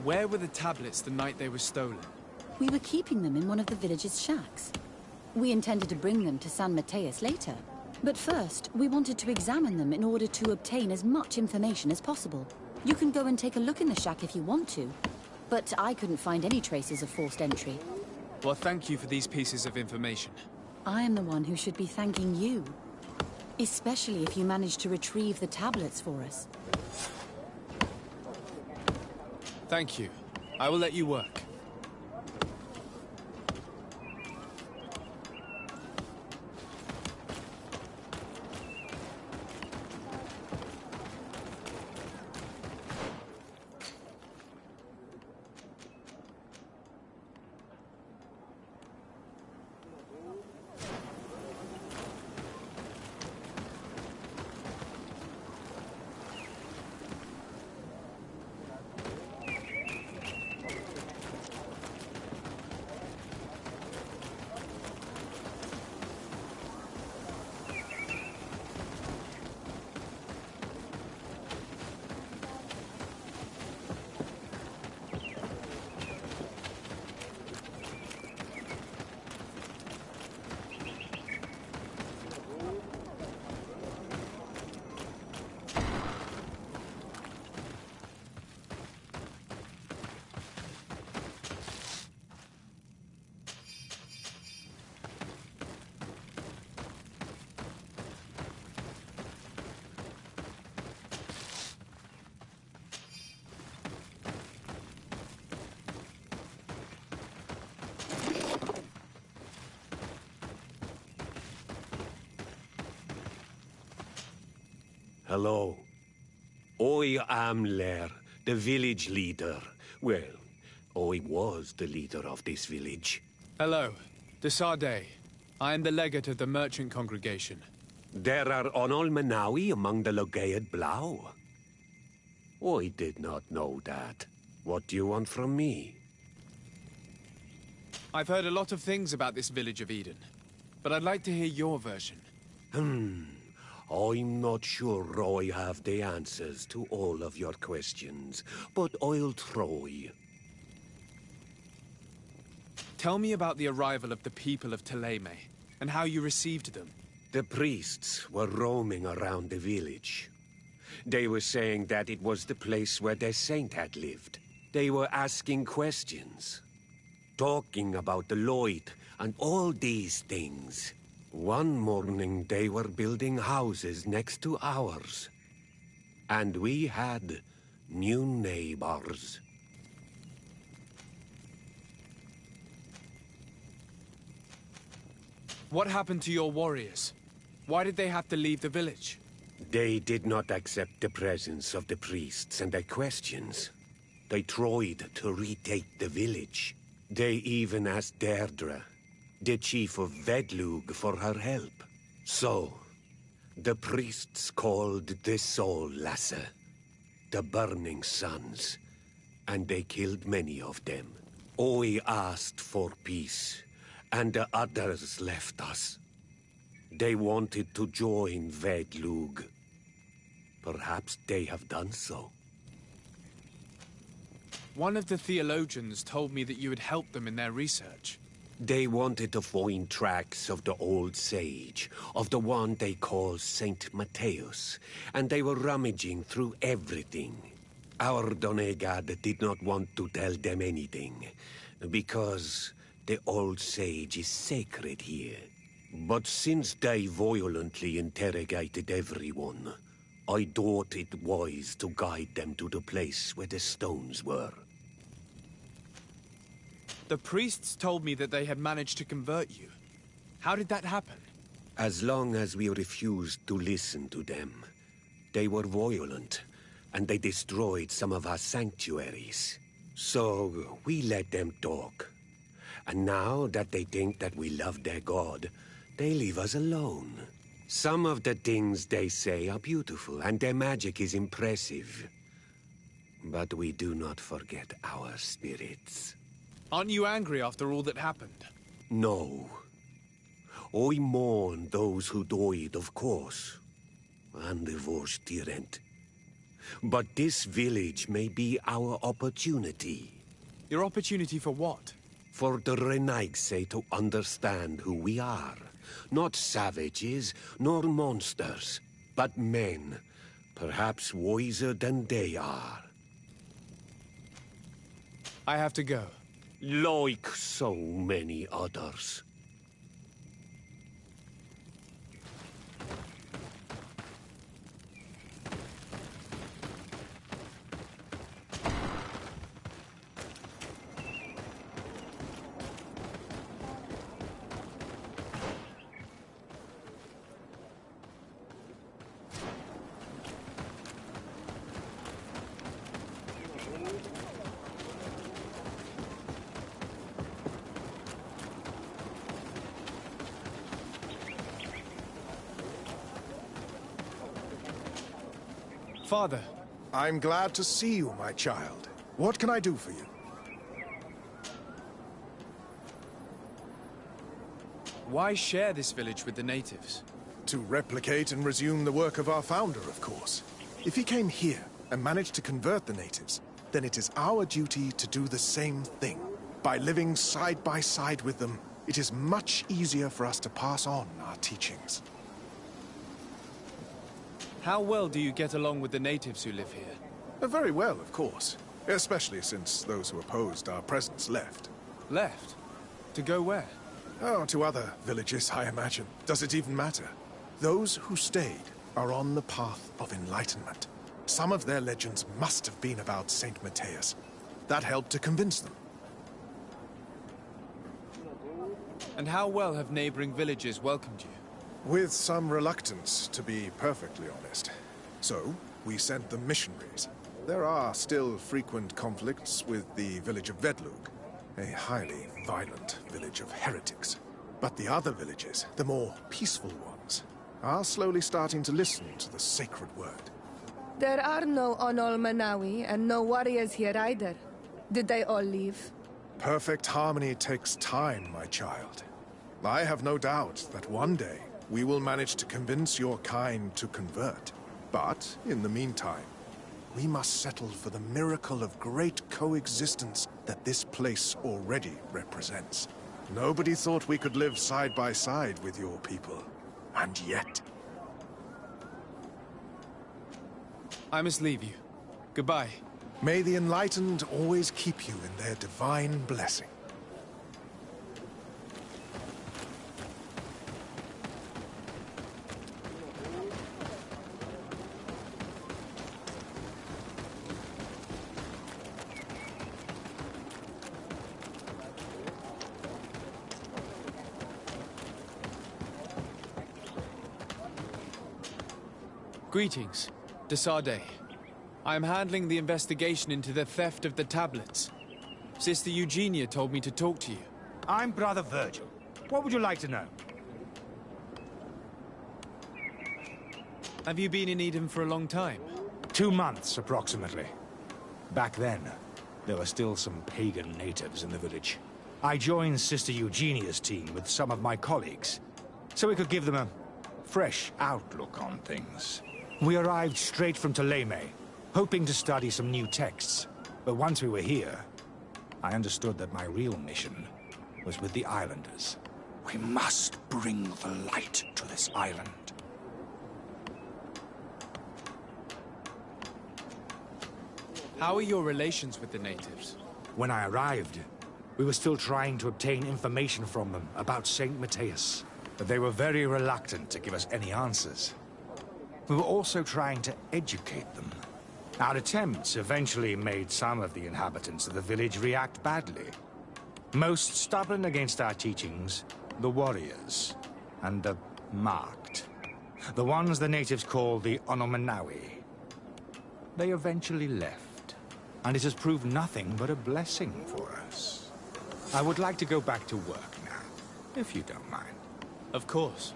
Where were the tablets the night they were stolen? We were keeping them in one of the village's shacks. We intended to bring them to San Matthias later, but first we wanted to examine them in order to obtain as much information as possible. You can go and take a look in the shack if you want to, but I couldn't find any traces of forced entry. Well, thank you for these pieces of information. I am the one who should be thanking you. Especially if you managed to retrieve the tablets for us. Thank you. I will let you work. Hello. I am Lair, the village leader. Well, I was the leader of this village. Hello. Desade. I am the legate of the merchant congregation. There are Onol Menawi among the Logead Blau. I did not know that. What do you want from me? I've heard a lot of things about this village of Eden, but I'd like to hear your version. I'm not sure I have the answers to all of your questions, but I'll try. Tell me about the arrival of the people of Teleme, and how you received them. The priests were roaming around the village. They were saying that it was the place where their saint had lived. They were asking questions, talking about the Lloyd and all these things. One morning they were building houses next to ours. And we had new neighbors. What happened to your warriors? Why did they have to leave the village? They did not accept the presence of the priests and their questions. They tried to retake the village. They even asked Deirdre, the chief of Vedlug, for her help. So, the priests called the Soul Lasser, the Burning Suns, and they killed many of them. I asked for peace, and the others left us. They wanted to join Vedlug. Perhaps they have done so. One of the theologians told me that you had helped them in their research. They wanted to find tracks of the old sage, of the one they call Saint Matthäus, and they were rummaging through everything. Our Donegad did not want to tell them anything, because the old sage is sacred here. But since they violently interrogated everyone, I thought it wise to guide them to the place where the stones were. The priests told me that they had managed to convert you. How did that happen? As long as we refused to listen to them, they were violent, and they destroyed some of our sanctuaries. So we let them talk. And now that they think that we love their god, they leave us alone. Some of the things they say are beautiful, and their magic is impressive. But we do not forget our spirits. Aren't you angry after all that happened? No. I mourn those who died, of course. And the Vorstyrent. But this village may be our opportunity. Your opportunity for what? For the Renaigse to understand who we are. Not savages, nor monsters, but men. Perhaps wiser than they are. I have to go. Like so many others. Father. I'm glad to see you, my child. What can I do for you? Why share this village with the natives? To replicate and resume the work of our founder, of course. If he came here and managed to convert the natives, then it is our duty to do the same thing. By living side by side with them, it is much easier for us to pass on our teachings. How well do you get along with the natives who live here? Very well, of course. Especially since those who opposed our presence left. Left? To go where? Oh, to other villages, I imagine. Does it even matter? Those who stayed are on the path of enlightenment. Some of their legends must have been about Saint Matthäus. That helped to convince them. And how well have neighboring villages welcomed you? With some reluctance, to be perfectly honest. So, we sent the missionaries. There are still frequent conflicts with the village of Vedlug, a highly violent village of heretics. But the other villages, the more peaceful ones, are slowly starting to listen to the sacred word. There are no Onol Manawi and no warriors here either. Did they all leave? Perfect harmony takes time, my child. I have no doubt that one day we will manage to convince your kind to convert. But, in the meantime, we must settle for the miracle of great coexistence that this place already represents. Nobody thought we could live side by side with your people. And yet... I must leave you. Goodbye. May the enlightened always keep you in their divine blessing. Greetings, Desade. I am handling the investigation into the theft of the tablets. Sister Eugenia told me to talk to you. I'm Brother Virgil. What would you like to know? Have you been in Eden for a long time? 2 months, approximately. Back then, there were still some pagan natives in the village. I joined Sister Eugenia's team with some of my colleagues, so we could give them a fresh outlook on things. We arrived straight from Ptolemy, hoping to study some new texts. But once we were here, I understood that my real mission was with the islanders. We must bring the light to this island. How are your relations with the natives? When I arrived, we were still trying to obtain information from them about Saint Matthias, but they were very reluctant to give us any answers. We were also trying to educate them. Our attempts eventually made some of the inhabitants of the village react badly. Most stubborn against our teachings, the warriors, and the marked. The ones the natives call the Onomanawi. They eventually left, and it has proved nothing but a blessing for us. I would like to go back to work now, if you don't mind. Of course.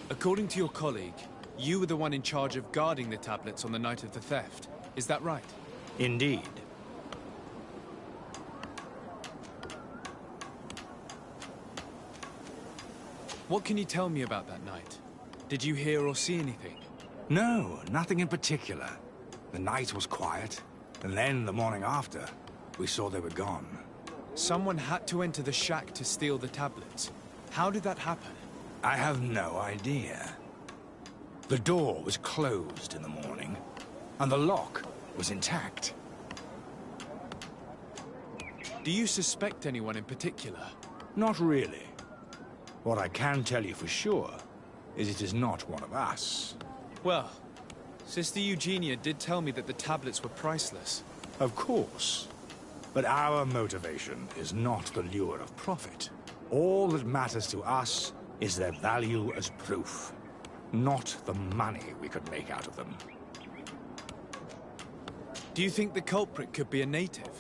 According to your colleague, you were the one in charge of guarding the tablets on the night of the theft. Is that right? Indeed. What can you tell me about that night? Did you hear or see anything? No, nothing in particular. The night was quiet, and then the morning after, we saw they were gone. Someone had to enter the shack to steal the tablets. How did that happen? I have no idea. The door was closed in the morning, and the lock was intact. Do you suspect anyone in particular? Not really. What I can tell you for sure is it is not one of us. Well, Sister Eugenia did tell me that the tablets were priceless. Of course. But our motivation is not the lure of profit. All that matters to us is their value as proof, not the money we could make out of them. Do you think the culprit could be a native?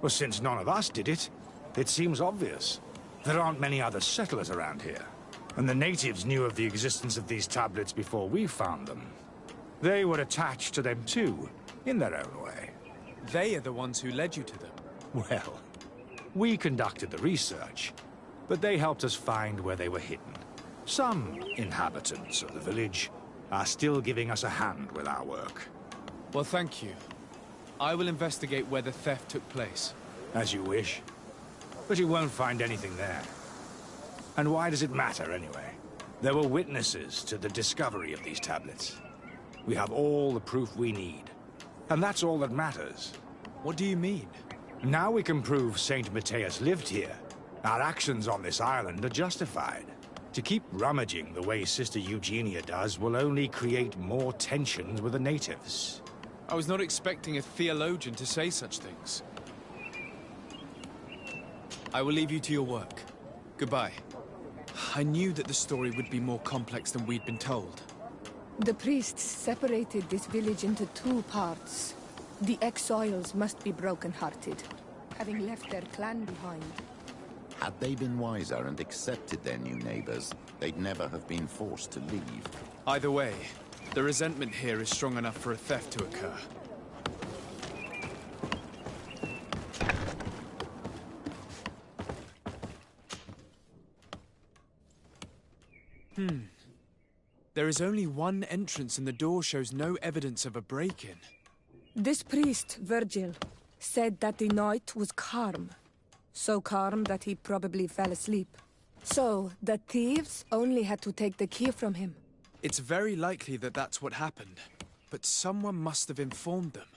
Well, since none of us did it, it seems obvious. There aren't many other settlers around here, and the natives knew of the existence of these tablets before we found them. They were attached to them too, in their own way. They are the ones who led you to them. Well, we conducted the research, but they helped us find where they were hidden. Some inhabitants of the village are still giving us a hand with our work. Well, thank you. I will investigate where the theft took place. As you wish. But you won't find anything there. And why does it matter, anyway? There were witnesses to the discovery of these tablets. We have all the proof we need. And that's all that matters. What do you mean? Now we can prove Saint Matthias lived here. Our actions on this island are justified. To keep rummaging the way Sister Eugenia does will only create more tensions with the natives. I was not expecting a theologian to say such things. I will leave you to your work. Goodbye. I knew that the story would be more complex than we'd been told. The priests separated this village into two parts. The exiles must be broken-hearted, having left their clan behind. Had they been wiser and accepted their new neighbors, they'd never have been forced to leave. Either way, the resentment here is strong enough for a theft to occur. There is only one entrance and the door shows no evidence of a break-in. This priest, Virgil, said that the night was calm. So calm that he probably fell asleep. So, the thieves only had to take the key from him. It's very likely that that's what happened, but someone must have informed them.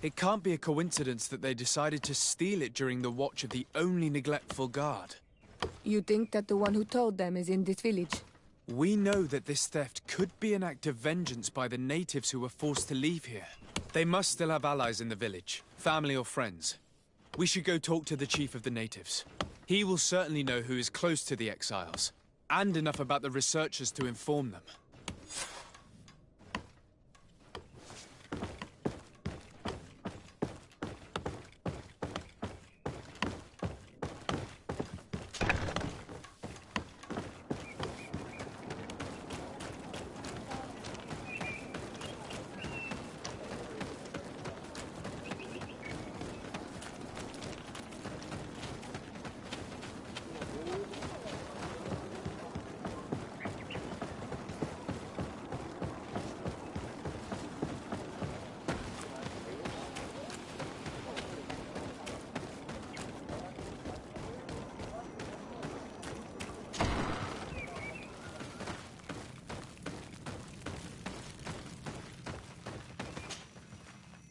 It can't be a coincidence that they decided to steal it during the watch of the only neglectful guard. You think that the one who told them is in this village? We know that this theft could be an act of vengeance by the natives who were forced to leave here. They must still have allies in the village, family or friends. We should go talk to the chief of the natives. He will certainly know who is close to the exiles, and enough about the researchers to inform them.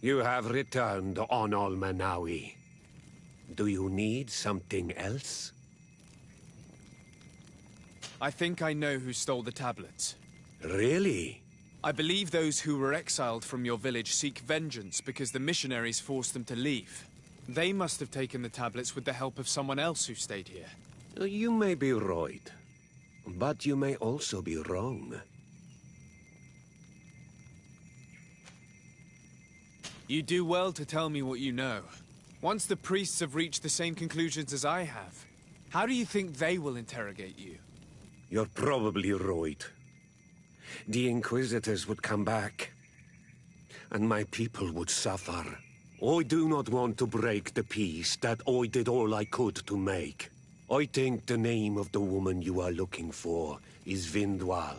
You have returned on Almanawi. Do you need something else? I think I know who stole the tablets. Really? I believe those who were exiled from your village seek vengeance because the missionaries forced them to leave. They must have taken the tablets with the help of someone else who stayed here. You may be right, but you may also be wrong. You do well to tell me what you know. Once the priests have reached the same conclusions as I have, how do you think they will interrogate you? You're probably right. The Inquisitors would come back, and my people would suffer. I do not want to break the peace that I did all I could to make. I think the name of the woman you are looking for is Vindwal.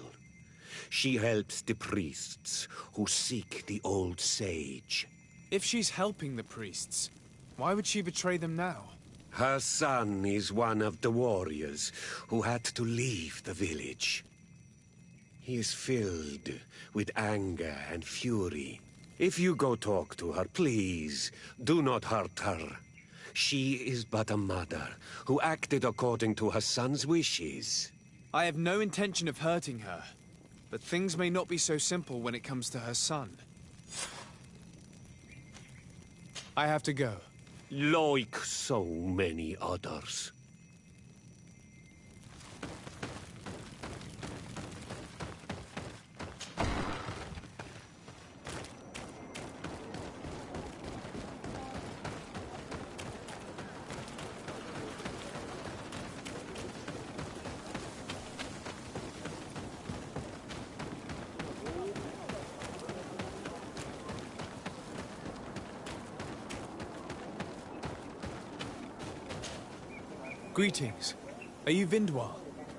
She helps the priests who seek the old sage. If she's helping the priests, why would she betray them now? Her son is one of the warriors who had to leave the village. He is filled with anger and fury. If you go talk to her, please, do not hurt her. She is but a mother who acted according to her son's wishes. I have no intention of hurting her, but things may not be so simple when it comes to her son. I have to go. Like so many others. Greetings. Are you Vindwal?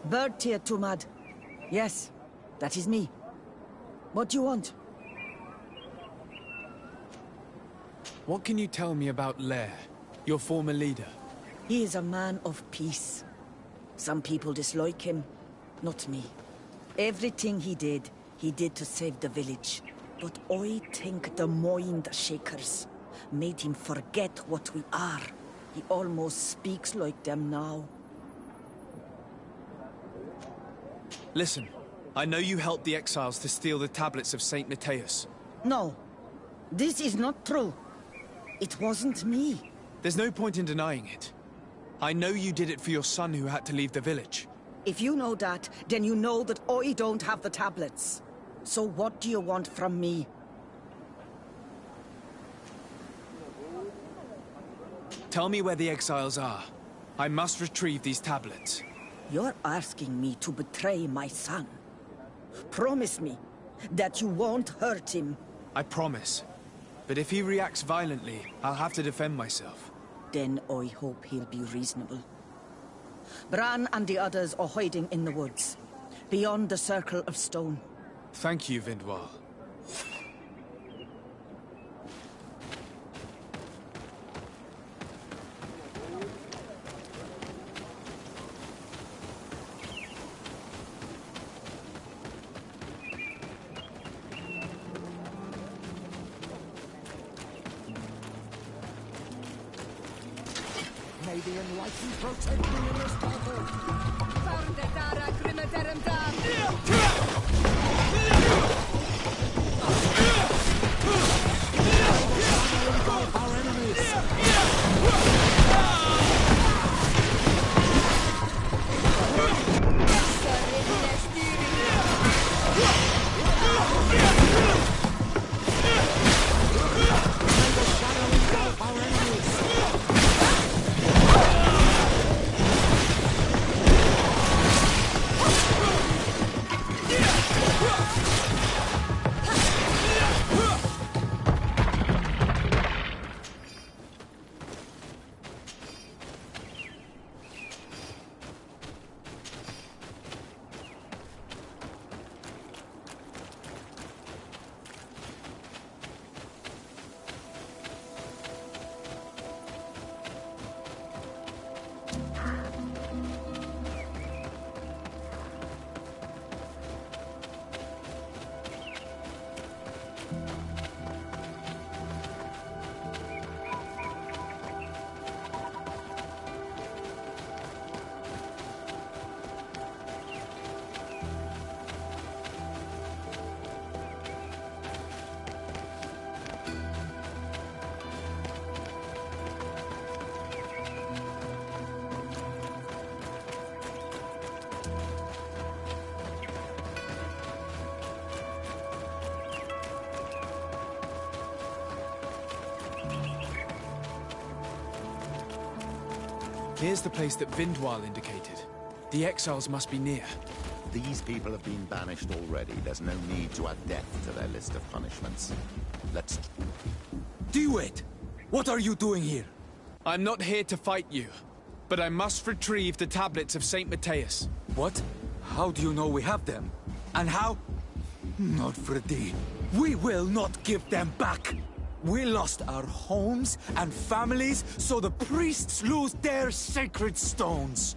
Bertia Tumad. Yes, that is me. What do you want? What can you tell me about Lair, your former leader? He is a man of peace. Some people dislike him, not me. Everything he did to save the village. But I think the mind shakers made him forget what we are. He almost speaks like them now. Listen, I know you helped the exiles to steal the tablets of Saint Matthias. No, this is not true. It wasn't me. There's no point in denying it. I know you did it for your son who had to leave the village. If you know that, then you know that I don't have the tablets. So what do you want from me? Tell me where the exiles are. I must retrieve these tablets. You're asking me to betray my son. Promise me that you won't hurt him. I promise. But if he reacts violently, I'll have to defend myself. Then I hope he'll be reasonable. Bran and the others are hiding in the woods, beyond the circle of stone. Thank you, Vindwal. May the enlightened protect me in this battle. Our enemies. Here's the place that Vindwal indicated. The exiles must be near. These people have been banished already. There's no need to add death to their list of punishments. Let's... Do it! What are you doing here? I'm not here to fight you, but I must retrieve the tablets of St. Matthias. What? How do you know we have them? And how? Not Freddy. We will not give them back! We lost our homes and families, so the priests lose their sacred stones.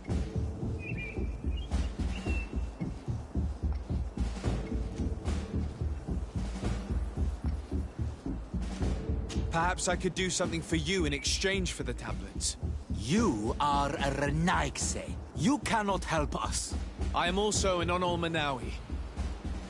Perhaps I could do something for you in exchange for the tablets. You are a Renaigse. You cannot help us. I am also an Onol Manawi.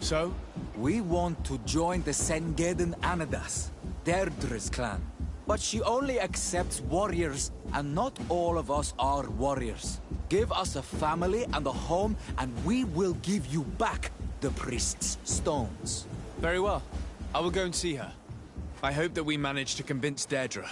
So? We want to join the Sengeden Anadas, Deirdre's clan. But she only accepts warriors, and not all of us are warriors. Give us a family and a home, and we will give you back the priest's stones. Very well. I will go and see her. I hope that we manage to convince Deirdre.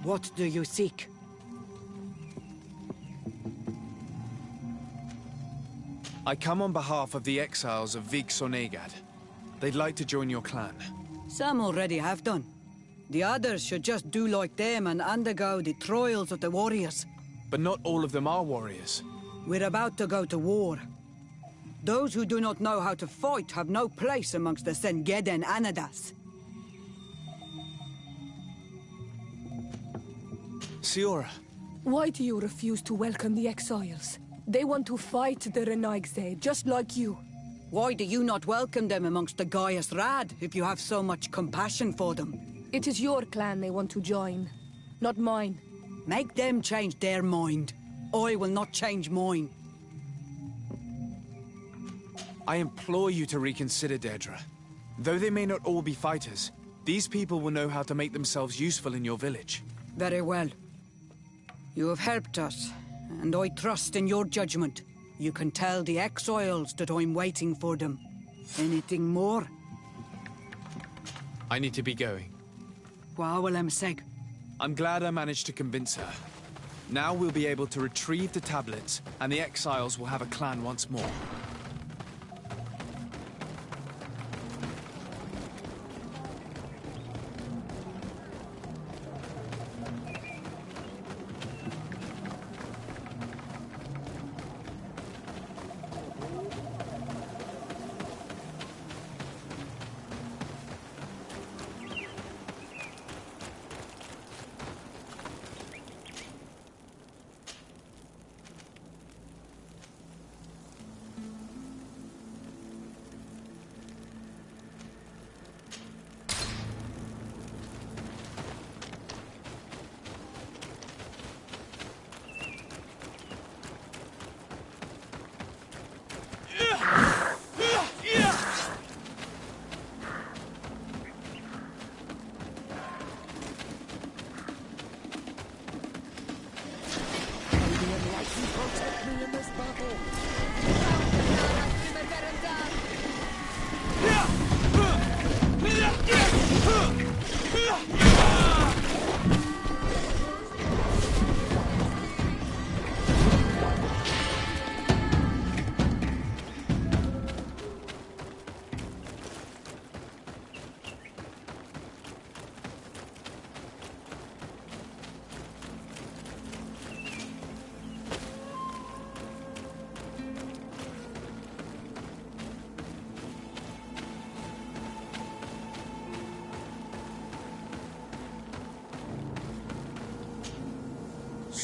What do you seek? I come on behalf of the exiles of Vig-Sonegad. They'd like to join your clan. Some already have done. The others should just do like them and undergo the trials of the warriors. But not all of them are warriors. We're about to go to war. Those who do not know how to fight have no place amongst the Sengeden Anadas. Siora. Why do you refuse to welcome the exiles? They want to fight the Renaigse, just like you. Why do you not welcome them amongst the Gaius Rad, if you have so much compassion for them? It is your clan they want to join, not mine. Make them change their mind. I will not change mine. I implore you to reconsider, Deirdre. Though they may not all be fighters, these people will know how to make themselves useful in your village. Very well. You have helped us, and I trust in your judgment. You can tell the exiles that I'm waiting for them. Anything more? I need to be going. I'm glad I managed to convince her. Now we'll be able to retrieve the tablets, and the exiles will have a clan once more.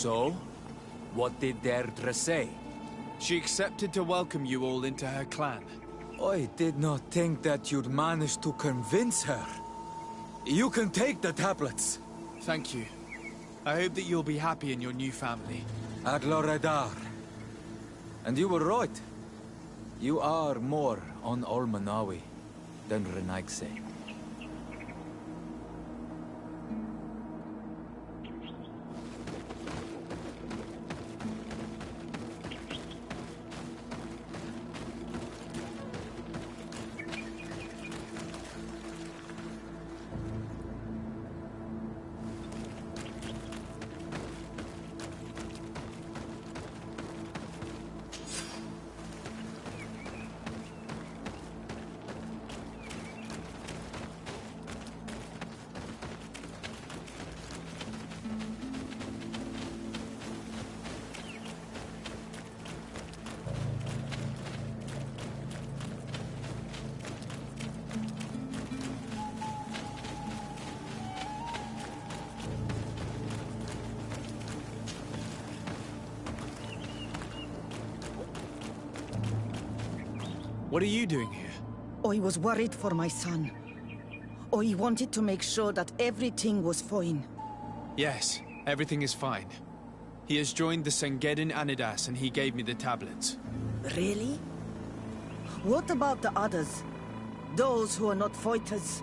So, what did Deirdre say? She accepted to welcome you all into her clan. I did not think that you'd manage to convince her. You can take the tablets. Thank you. I hope that you'll be happy in your new family. At Loredar. And you were right. You are more on Olmanawi than Renaigse. What are you doing here? I was worried for my son. I wanted to make sure that everything was fine. Yes, everything is fine. He has joined the Sengeden Anidas and he gave me the tablets. Really? What about the others? Those who are not fighters?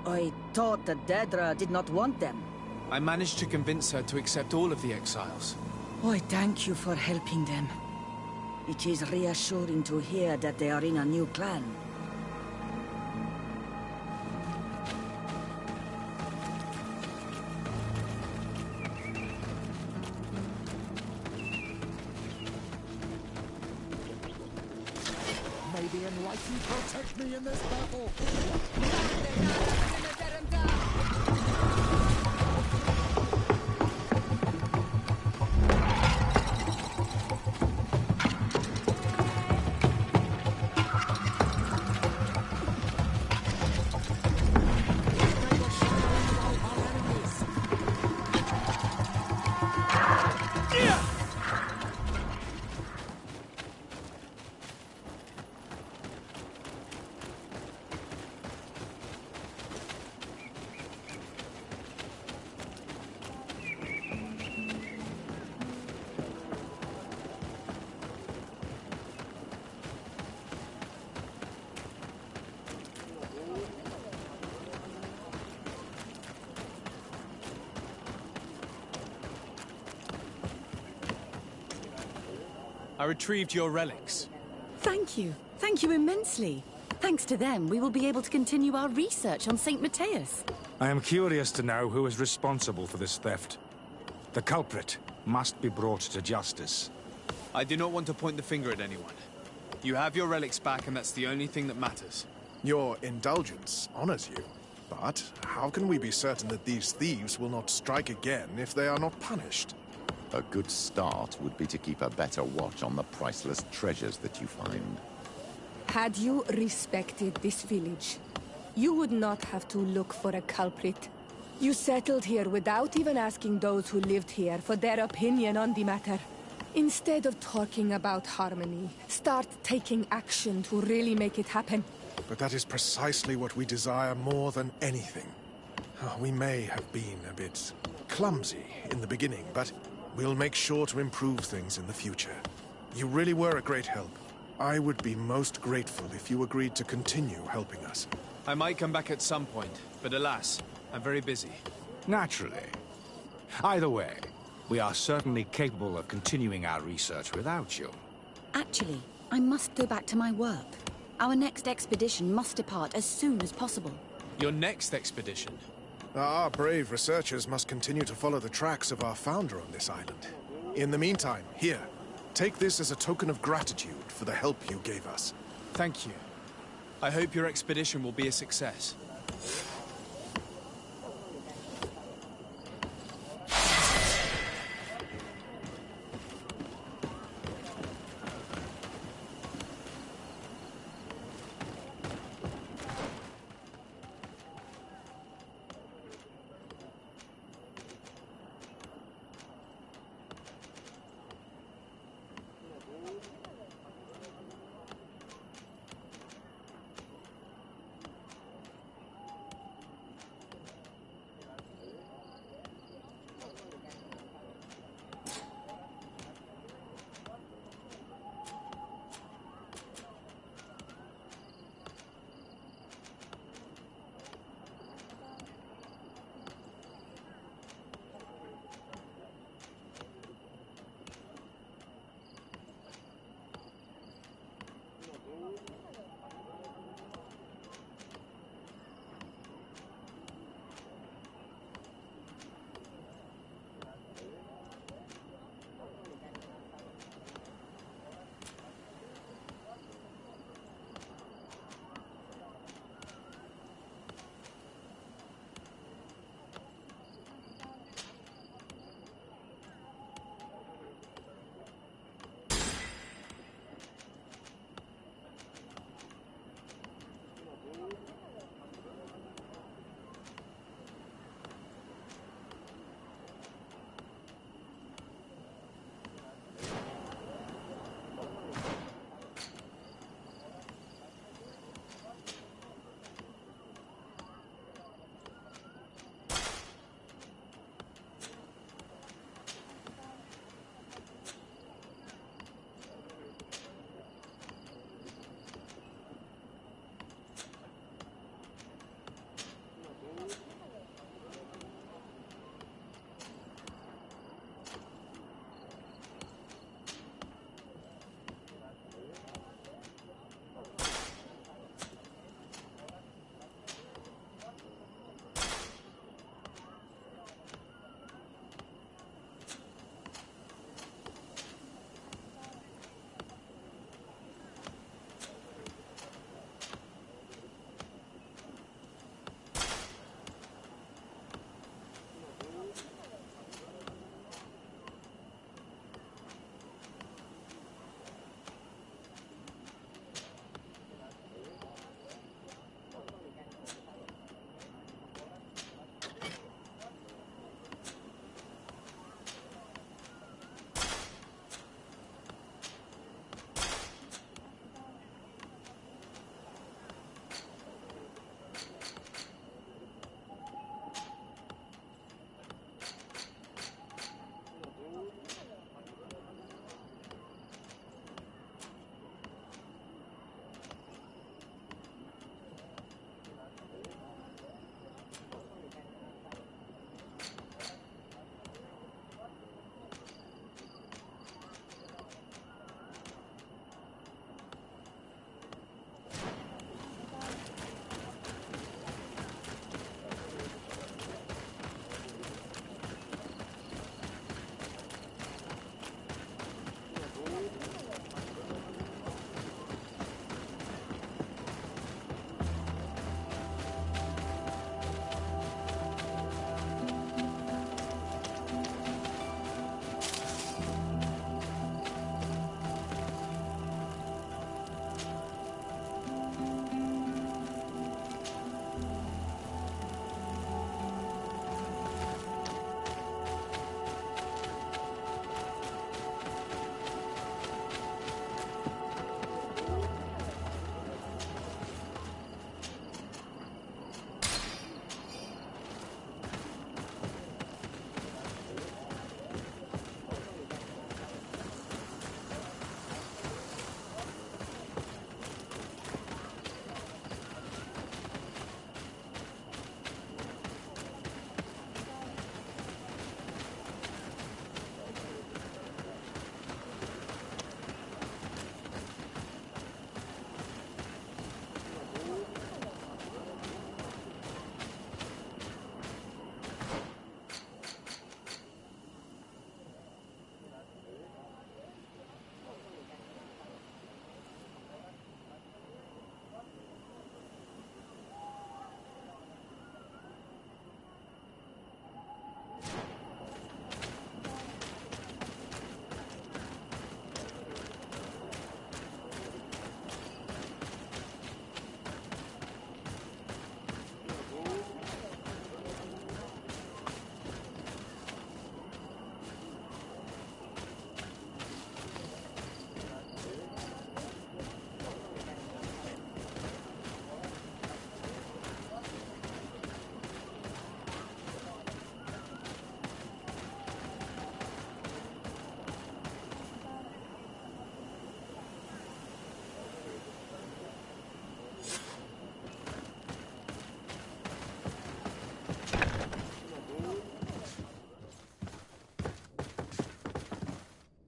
I thought that Deirdre did not want them. I managed to convince her to accept all of the exiles. I thank you for helping them. It is reassuring to hear that they are in a new clan. the Enlightened protect me in this battle! I retrieved your relics. Thank you. Thank you immensely. Thanks to them, we will be able to continue our research on St. Matthias. I am curious to know who is responsible for this theft. The culprit must be brought to justice. I do not want to point the finger at anyone. You have your relics back, and that's the only thing that matters. Your indulgence honors you. But how can we be certain that these thieves will not strike again if they are not punished? A good start would be to keep a better watch on the priceless treasures that you find. Had you respected this village, you would not have to look for a culprit. You settled here without even asking those who lived here for their opinion on the matter. Instead of talking about harmony, start taking action to really make it happen. But that is precisely what we desire more than anything. We may have been a bit clumsy in the beginning, but we'll make sure to improve things in the future. You really were a great help. I would be most grateful if you agreed to continue helping us. I might come back at some point, but alas, I'm very busy. Naturally. Either way, we are certainly capable of continuing our research without you. Actually, I must go back to my work. Our next expedition must depart as soon as possible. Your next expedition? Our brave researchers must continue to follow the tracks of our founder on this island. In the meantime, here, take this as a token of gratitude for the help you gave us. Thank you. I hope your expedition will be a success.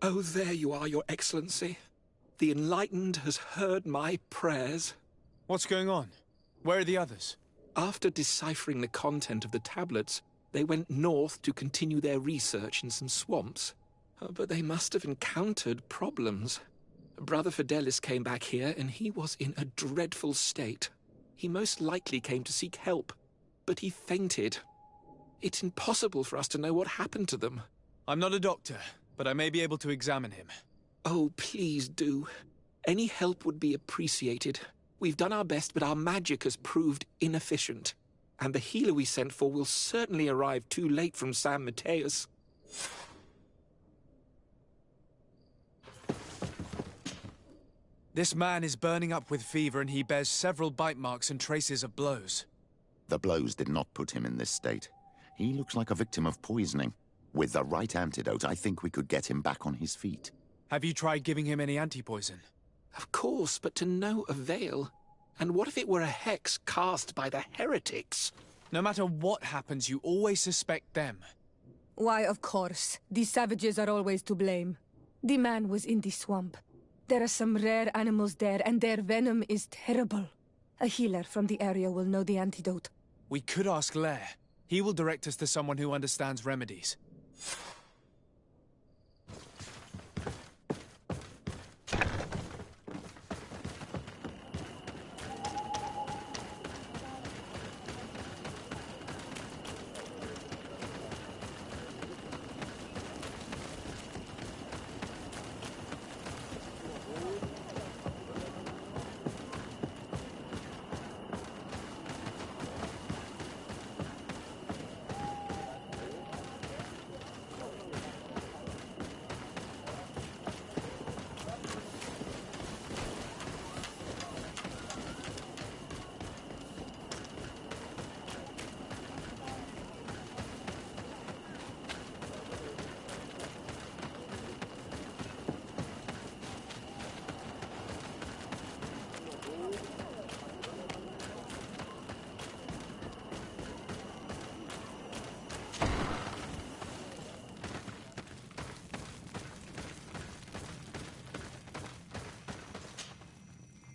Oh, there you are, Your Excellency. The Enlightened has heard my prayers. What's going on? Where are the others? After deciphering the content of the tablets, they went north to continue their research in some swamps. But they must have encountered problems. Brother Fidelis came back here, and he was in a dreadful state. He most likely came to seek help, but he fainted. It's impossible for us to know what happened to them. I'm not a doctor, but I may be able to examine him. Oh, please do. Any help would be appreciated. We've done our best, but our magic has proved inefficient. And the healer we sent for will certainly arrive too late from San Mateus. This man is burning up with fever, and he bears several bite marks and traces of blows. The blows did not put him in this state. He looks like a victim of poisoning. With the right antidote, I think we could get him back on his feet. Have you tried giving him any anti-poison? Of course, but to no avail. And what if it were a hex cast by the heretics? No matter what happens, you always suspect them. Why, of course. These savages are always to blame. The man was in the swamp. There are some rare animals there, and their venom is terrible. A healer from the area will know the antidote. We could ask Lair. He will direct us to someone who understands remedies.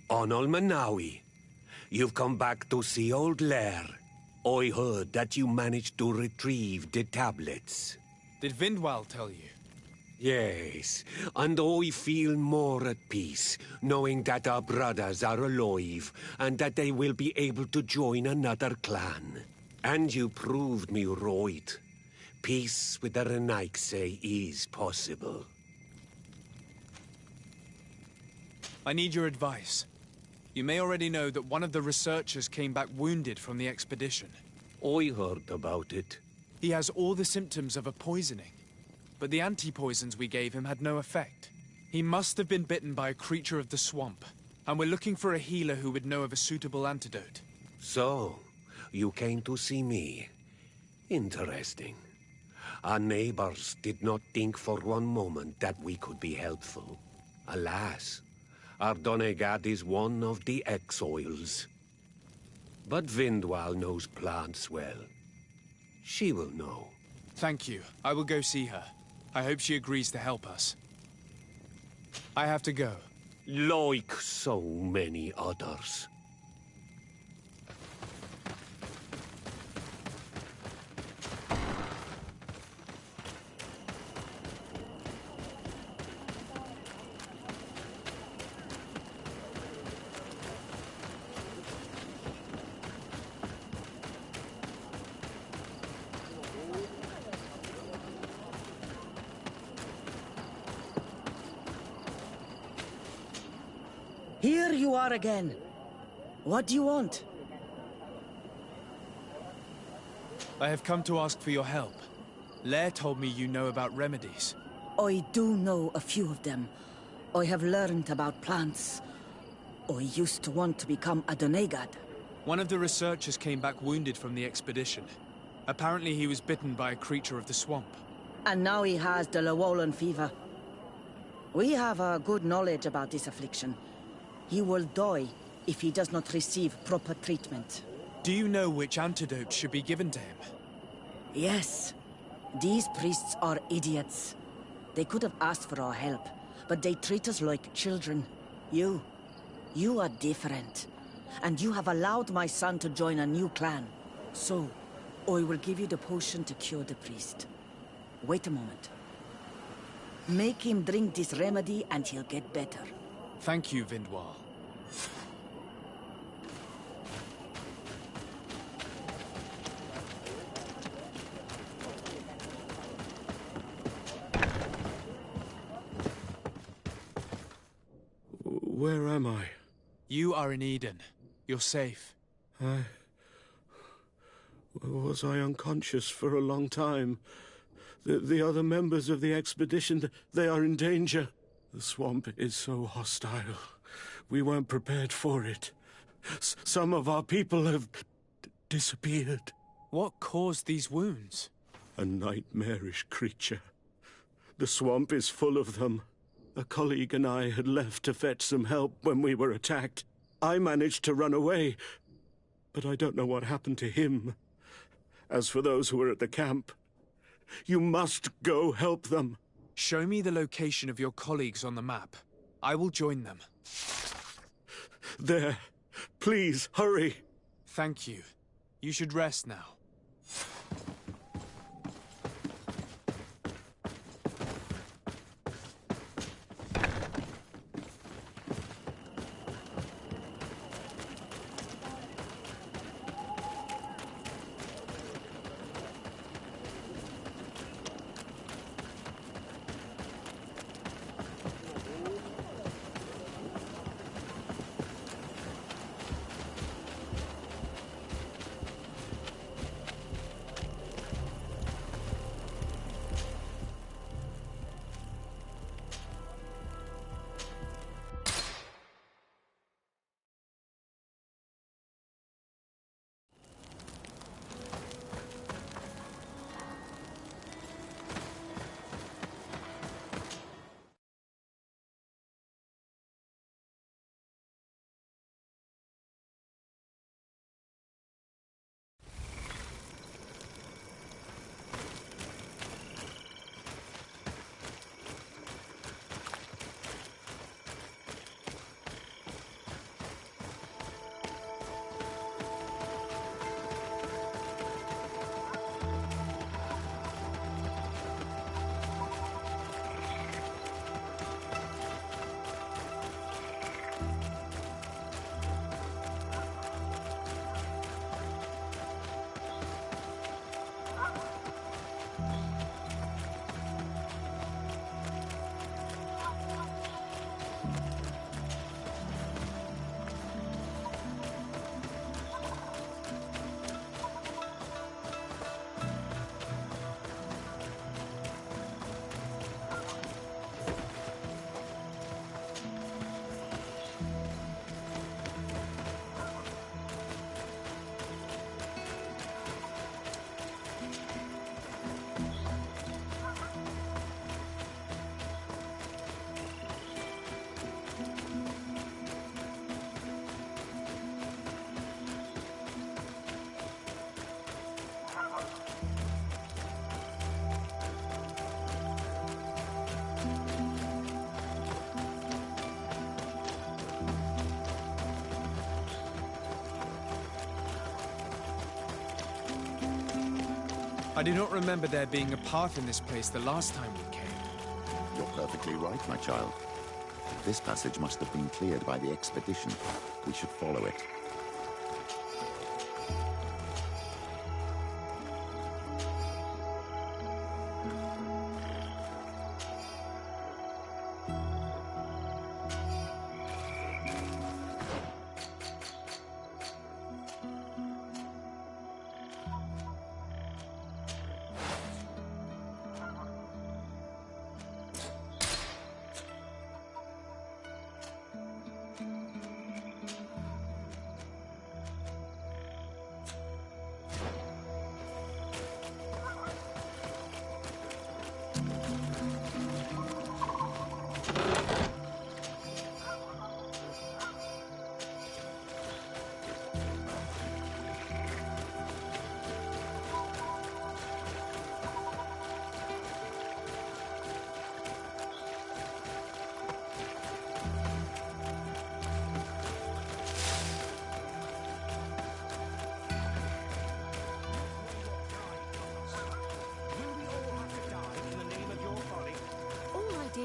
Onol Manawi, you've come back to see old Lair. I heard that you managed to retrieve the tablets. Did Vindwal tell you? Yes, and I feel more at peace, knowing that our brothers are alive, and that they will be able to join another clan. And you proved me right. Peace with the Renaigse is possible. I need your advice. You may already know that one of the researchers came back wounded from the expedition. I heard about it. He has all the symptoms of a poisoning, but the anti-poisons we gave him had no effect. He must have been bitten by a creature of the swamp, and we're looking for a healer who would know of a suitable antidote. So, you came to see me. Interesting. Our neighbors did not think for one moment that we could be helpful. Alas, our Donegad is one of the exiles. But Vindwal knows plants well. She will know. Thank you. I will go see her. I hope she agrees to help us. I have to go. Like so many others. Here you are again. What do you want? I have come to ask for your help. Lair told me you know about remedies. I do know a few of them. I have learned about plants. I used to want to become a Donegad. One of the researchers came back wounded from the expedition. Apparently he was bitten by a creature of the swamp. And now he has the Llewellyn fever. We have a good knowledge about this affliction. He will die if he does not receive proper treatment. Do you know which antidote should be given to him? Yes. These priests are idiots. They could have asked for our help, but they treat us like children. You are different. And you have allowed my son to join a new clan. So, I will give you the potion to cure the priest. Wait a moment. Make him drink this remedy and he'll get better. Thank you, Vindwal. Where am I? You are in Eden. You're safe. Was I unconscious for a long time? The other members of the expedition, they are in danger. The swamp is so hostile. We weren't prepared for it. Some of our people have disappeared. What caused these wounds? A nightmarish creature. The swamp is full of them. A colleague and I had left to fetch some help when we were attacked. I managed to run away, but I don't know what happened to him. As for those who are at the camp, you must go help them. Show me the location of your colleagues on the map. I will join them. There. Please, hurry. Thank you. You should rest now. I do not remember there being a path in this place the last time we came. You're perfectly right, my child. This passage must have been cleared by the expedition. We should follow it.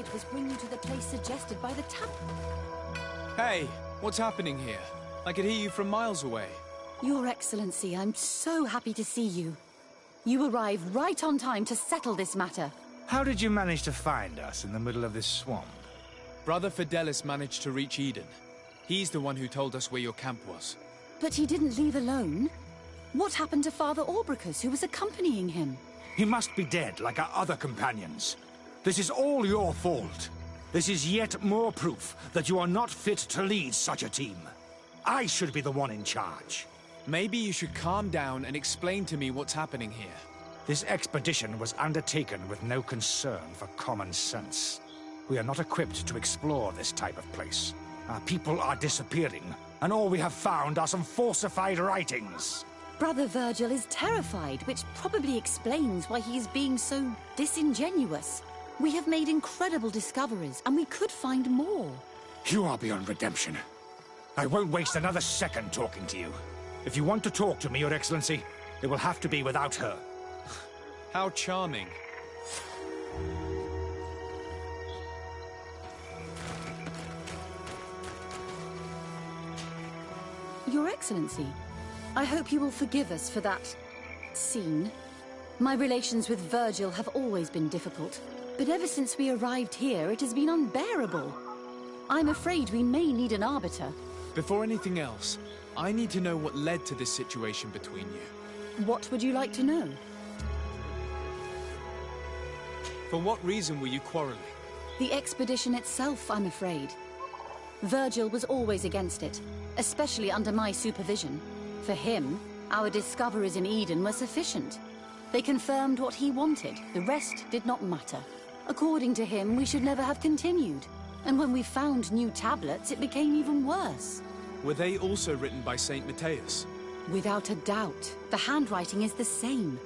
did was bring you to the place suggested by the tablet. Hey, what's happening here? I could hear you from miles away. Your Excellency, I'm so happy to see you. You arrived right on time to settle this matter. How did you manage to find us in the middle of this swamp? Brother Fidelis managed to reach Eden. He's the one who told us where your camp was. But he didn't leave alone. What happened to Father Orbricus, who was accompanying him? He must be dead, like our other companions. This is all your fault. This is yet more proof that you are not fit to lead such a team. I should be the one in charge. Maybe you should calm down and explain to me what's happening here. This expedition was undertaken with no concern for common sense. We are not equipped to explore this type of place. Our people are disappearing, and all we have found are some falsified writings. Brother Virgil is terrified, which probably explains why he is being so disingenuous. We have made incredible discoveries, and we could find more. You are beyond redemption. I won't waste another second talking to you. If you want to talk to me, Your Excellency, it will have to be without her. How charming. Your Excellency, I hope you will forgive us for that scene. My relations with Virgil have always been difficult, but ever since we arrived here, it has been unbearable. I'm afraid we may need an arbiter. Before anything else, I need to know what led to this situation between you. What would you like to know? For what reason were you quarreling? The expedition itself, I'm afraid. Virgil was always against it, especially under my supervision. For him, our discoveries in Eden were sufficient. They confirmed what he wanted. The rest did not matter. According to him, we should never have continued. And when we found new tablets, it became even worse. Were they also written by Saint Matthias? Without a doubt. The handwriting is the same.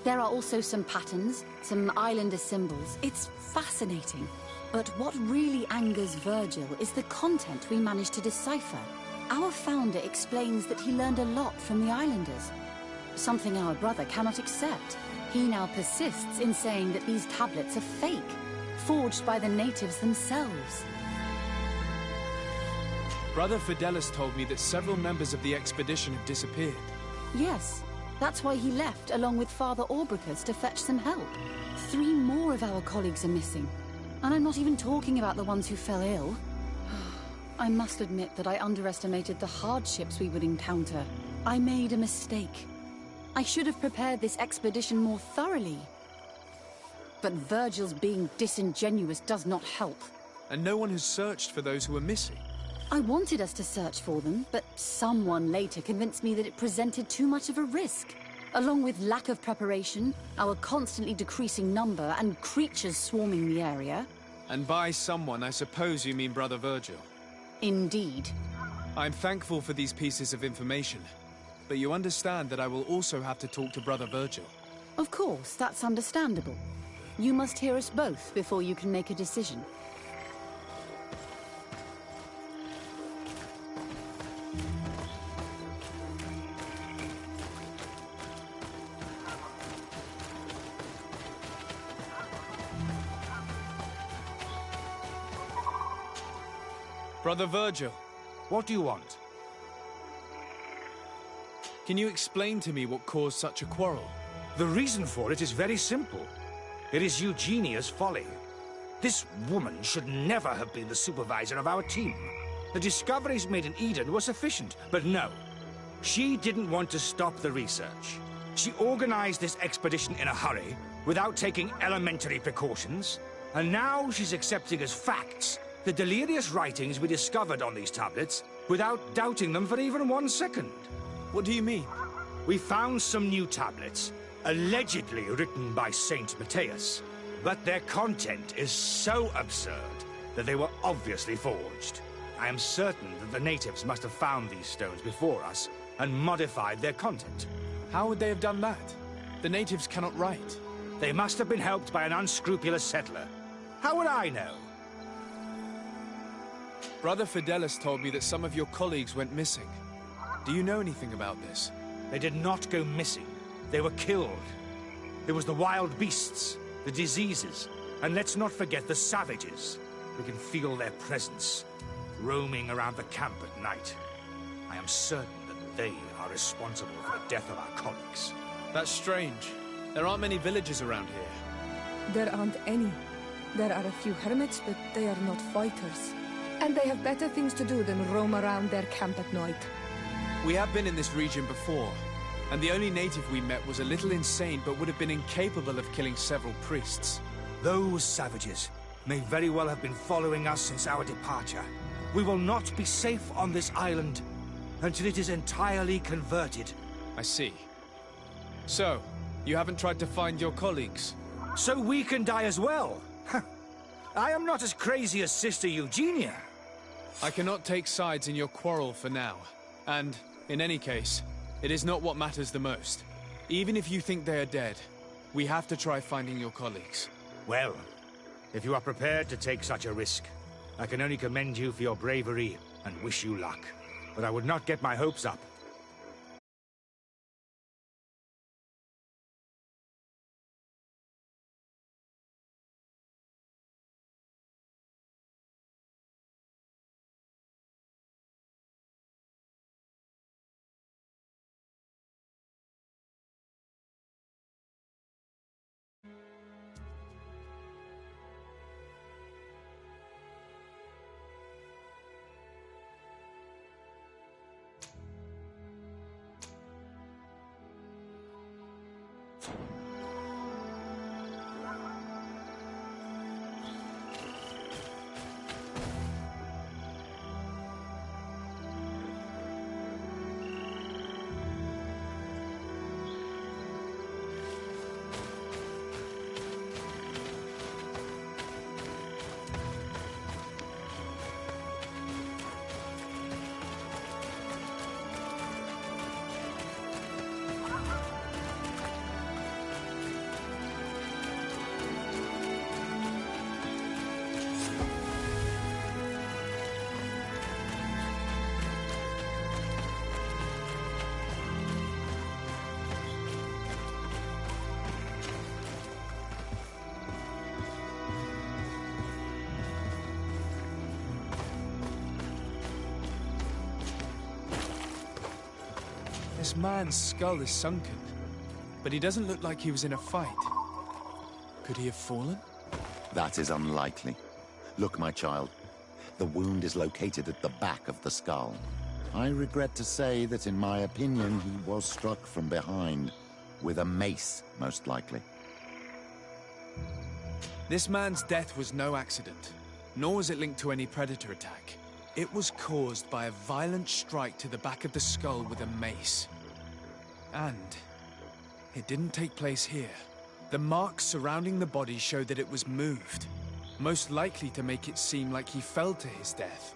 There are also some patterns, some islander symbols. It's fascinating. But what really angers Virgil is the content we managed to decipher. Our founder explains that he learned a lot from the islanders. Something our brother cannot accept. He now persists in saying that these tablets are fake, forged by the natives themselves. Brother Fidelis told me that several members of the expedition have disappeared. Yes, that's why he left along with Father Orbricus to fetch some help. 3 more of our colleagues are missing. And I'm not even talking about the ones who fell ill. I must admit that I underestimated the hardships we would encounter. I made a mistake. I should have prepared this expedition more thoroughly. But Virgil's being disingenuous does not help. And no one has searched for those who are missing. I wanted us to search for them, but someone later convinced me that it presented too much of a risk. Along with lack of preparation, our constantly decreasing number, and creatures swarming the area. And by someone, I suppose you mean Brother Virgil. Indeed. I'm thankful for these pieces of information, but you understand that I will also have to talk to Brother Virgil. Of course, that's understandable. You must hear us both before you can make a decision. Brother Virgil. What do you want? Can you explain to me what caused such a quarrel? The reason for it is very simple. It is Eugenia's folly. This woman should never have been the supervisor of our team. The discoveries made in Eden were sufficient, but no. She didn't want to stop the research. She organized this expedition in a hurry, without taking elementary precautions, and now she's accepting as facts the delirious writings we discovered on these tablets without doubting them for even 1 second. What do you mean? We found some new tablets, allegedly written by Saint Matthias, but their content is so absurd that they were obviously forged. I am certain that the natives must have found these stones before us and modified their content. How would they have done that? The natives cannot write. They must have been helped by an unscrupulous settler. How would I know? Brother Fidelis told me that some of your colleagues went missing. Do you know anything about this? They did not go missing. They were killed. It was the wild beasts, the diseases, And let's not forget the savages. We can feel their presence, roaming around the camp at night. I am certain that they are responsible for the death of our colleagues. That's strange. There aren't many villagers around here. There aren't any. There are a few hermits, but they are not fighters. And they have better things to do than roam around their camp at night. We have been in this region before, and the only native we met was a little insane, but would have been incapable of killing several priests. Those savages may very well have been following us since our departure. We will not be safe on this island until it is entirely converted. I see. So, you haven't tried to find your colleagues? So we can die as well? I am not as crazy as Sister Eugenia. I cannot take sides in your quarrel for now. And, in any case, it is not what matters the most. Even if you think they are dead, we have to try finding your colleagues. Well, if you are prepared to take such a risk, I can only commend you for your bravery and wish you luck. But I would not get my hopes up. This man's skull is sunken, but he doesn't look like he was in a fight. Could he have fallen? That is unlikely. Look, my child. The wound is located at the back of the skull. I regret to say that, in my opinion, he was struck from behind. With a mace, most likely. This man's death was no accident, nor was it linked to any predator attack. It was caused by a violent strike to the back of the skull with a mace. And it didn't take place here. The marks surrounding the body show that it was moved, most likely to make it seem like he fell to his death.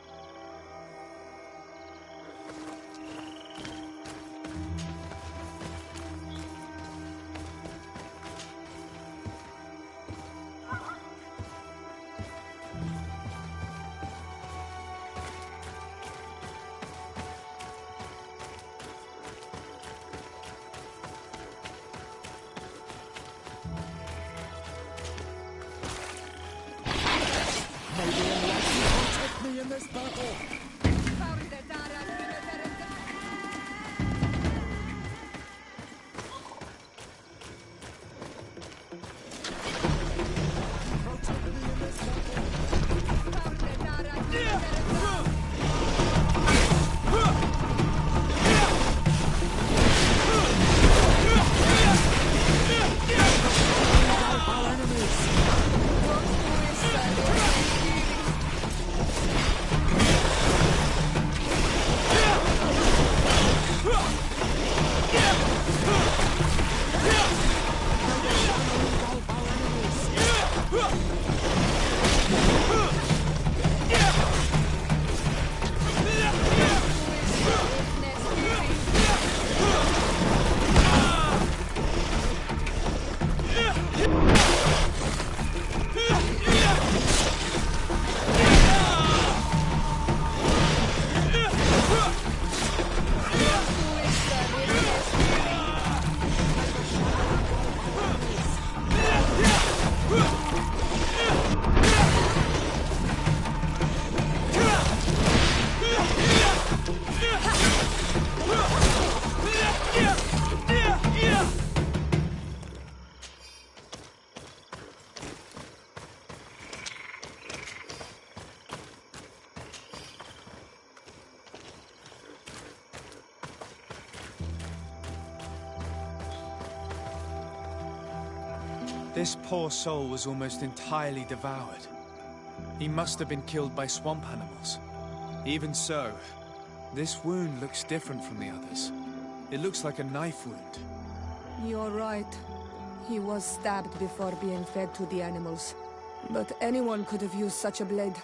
poor soul was almost entirely devoured. He must have been killed by swamp animals. Even so, this wound looks different from the others. It looks like a knife wound. You're right. He was stabbed before being fed to the animals. But anyone could have used such a blade.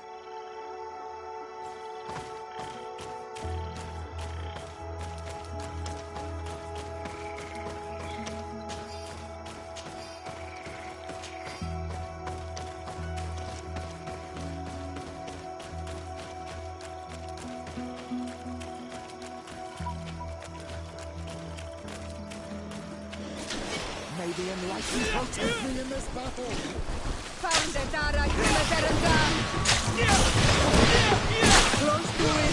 May the enlightened protect me in this battle! Close to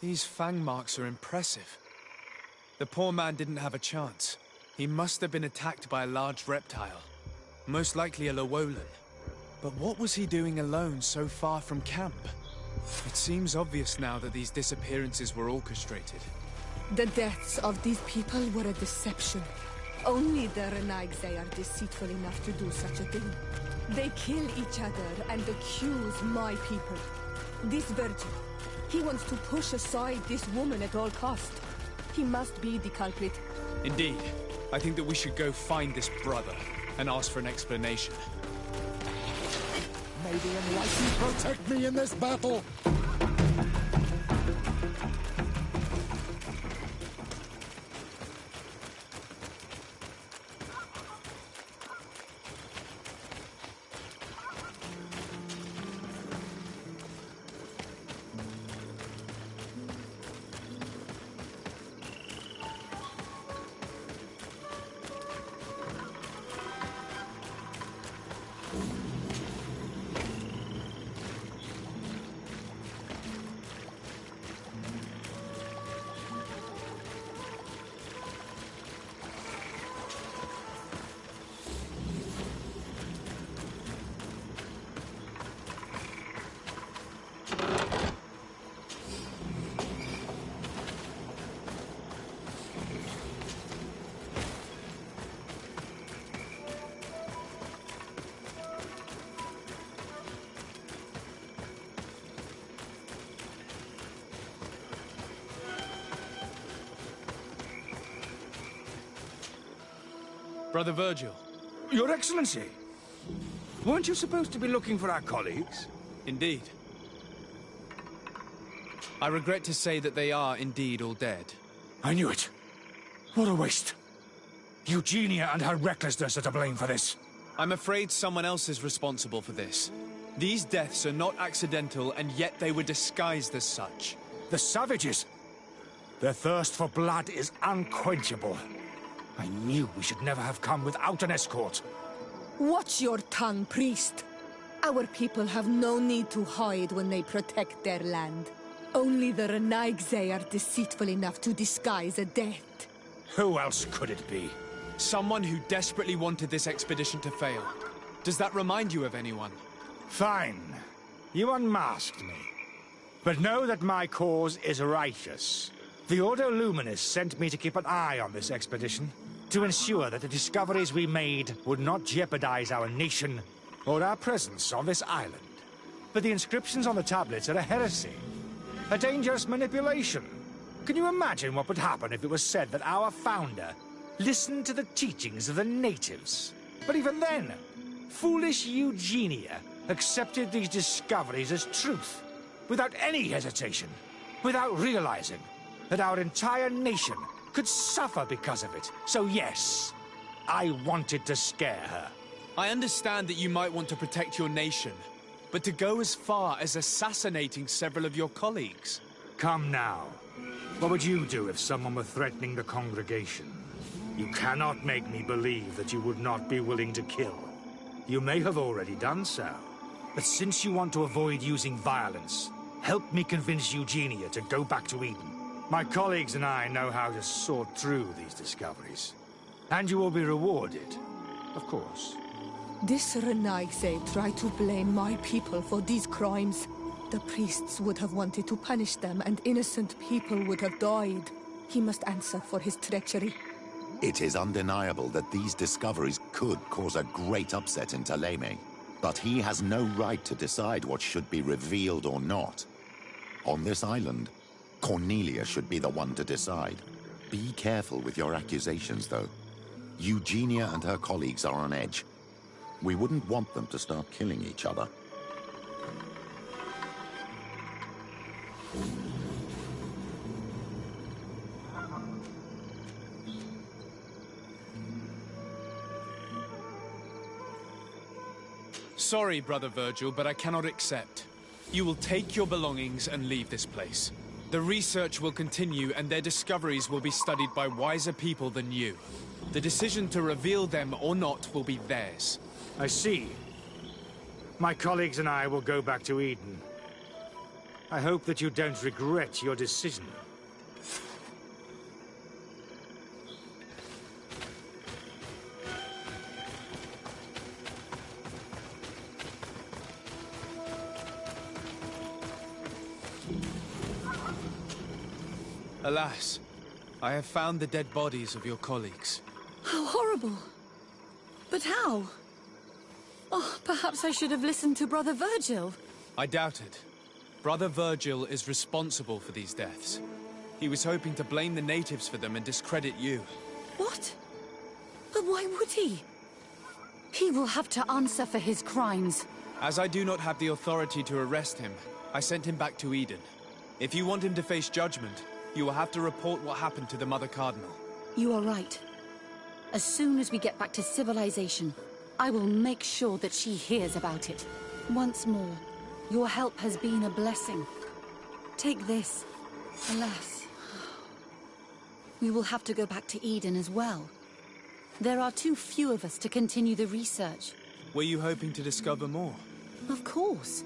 These fang marks are impressive. The poor man didn't have a chance. He must have been attacked by a large reptile. Most likely a Llewellyn. But what was he doing alone so far from camp? It seems obvious now that these disappearances were orchestrated. The deaths of these people were a deception. Only the Renaigse are deceitful enough to do such a thing. They kill each other and accuse my people. This Virgil, he wants to push aside this woman at all cost. He must be the culprit. Indeed. I think that we should go find this brother and ask for an explanation. May the enlightened protect me in this battle! Brother Virgil. Your Excellency! Weren't you supposed to be looking for our colleagues? Indeed. I regret to say that they are indeed all dead. I knew it. What a waste. Eugenia and her recklessness are to blame for this. I'm afraid someone else is responsible for this. These deaths are not accidental, and yet they were disguised as such. The savages! Their thirst for blood is unquenchable. I knew we should never have come without an escort. Watch your tongue, priest. Our people have no need to hide when they protect their land. Only the Renaigse are deceitful enough to disguise a death. Who else could it be? Someone who desperately wanted this expedition to fail. Does that remind you of anyone? Fine. You unmasked me. But know that my cause is righteous. The Ordo Luminous sent me to keep an eye on this expedition, to ensure that the discoveries we made would not jeopardize our nation or our presence on this island. But the inscriptions on the tablets are a heresy, a dangerous manipulation. Can you imagine what would happen if it was said that our founder listened to the teachings of the natives? But even then, foolish Eugenia accepted these discoveries as truth, without any hesitation, without realizing that our entire nation could suffer because of it. So yes, I wanted to scare her. I understand that you might want to protect your nation, but to go as far as assassinating several of your colleagues... Come now. What would you do if someone were threatening the congregation? You cannot make me believe that you would not be willing to kill. You may have already done so. But since you want to avoid using violence, help me convince Eugenia to go back to Eden. My colleagues and I know how to sort through these discoveries. And you will be rewarded, of course. This Renaigse tried to blame my people for these crimes. The priests would have wanted to punish them, and innocent people would have died. He must answer for his treachery. It is undeniable that these discoveries could cause a great upset in Taleme. But he has no right to decide what should be revealed or not. On this island, Cornelia should be the one to decide. Be careful with your accusations, though. Eugenia and her colleagues are on edge. We wouldn't want them to start killing each other. Sorry, Brother Virgil, but I cannot accept. You will take your belongings and leave this place. The research will continue, and their discoveries will be studied by wiser people than you. The decision to reveal them or not will be theirs. I see. My colleagues and I will go back to Eden. I hope that you don't regret your decision. Alas, I have found the dead bodies of your colleagues. How horrible. But how? Oh, perhaps I should have listened to Brother Virgil. I doubt it. Brother Virgil is responsible for these deaths. He was hoping to blame the natives for them and discredit you. What? But why would he? He will have to answer for his crimes. As I do not have the authority to arrest him, I sent him back to Eden. If you want him to face judgment, you will have to report what happened to the Mother Cardinal. You are right. As soon as we get back to civilization, I will make sure that she hears about it. Once more, your help has been a blessing. Take this. Alas, we will have to go back to Eden as well. There are too few of us to continue the research. Were you hoping to discover more? Of course.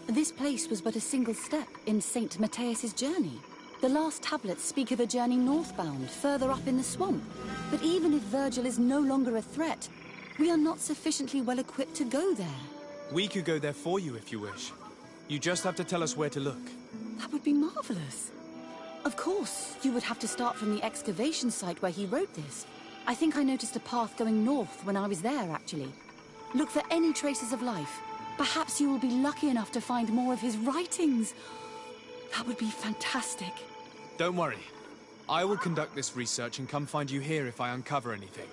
This place was but a single step in St. Matthias's journey. The last tablets speak of a journey northbound, further up in the swamp. But even if Virgil is no longer a threat, we are not sufficiently well equipped to go there. We could go there for you if you wish. You just have to tell us where to look. That would be marvelous. Of course, you would have to start from the excavation site where he wrote this. I think I noticed a path going north when I was there, actually. Look for any traces of life. Perhaps you will be lucky enough to find more of his writings. That would be fantastic. Don't worry. I will conduct this research and come find you here if I uncover anything.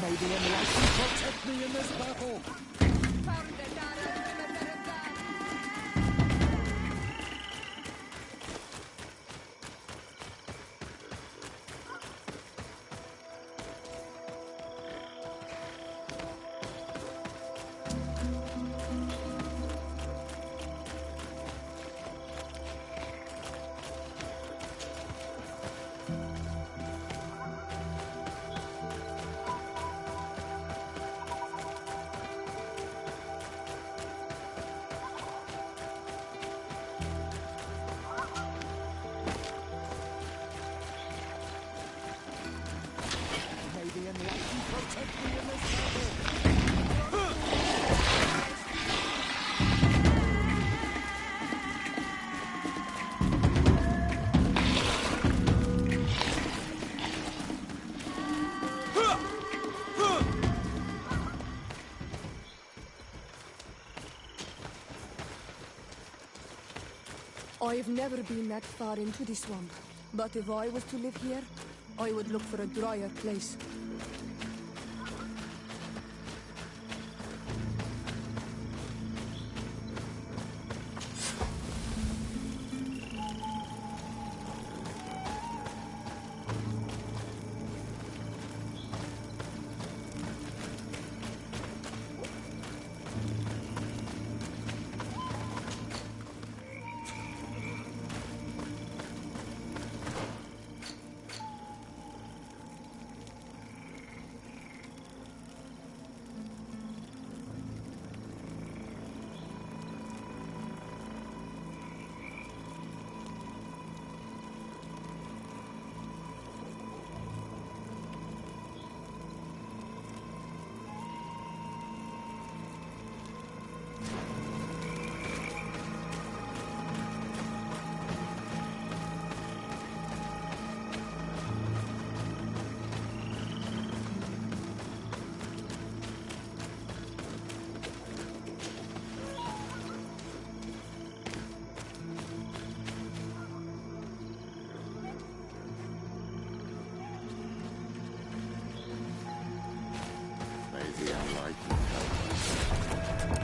May the enlightened protect me in this battle! I've never been that far into the swamp. But if I was to live here, I would look for a drier place.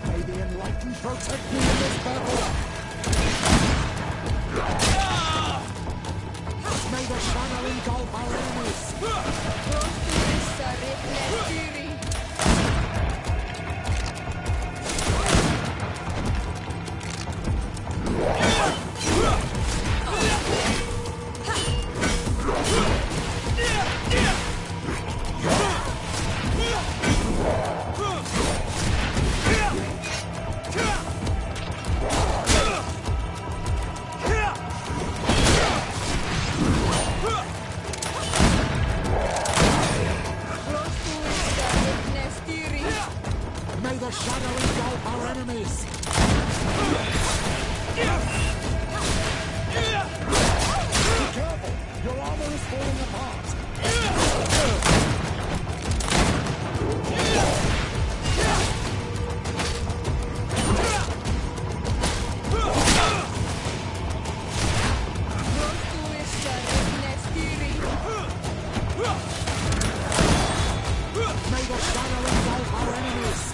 May the Enlightened protect me in this battle! May the shadow engulf our enemies! May the shadow engulf our enemies! Be careful! Your armor is falling apart! May the shadow engulf our enemies!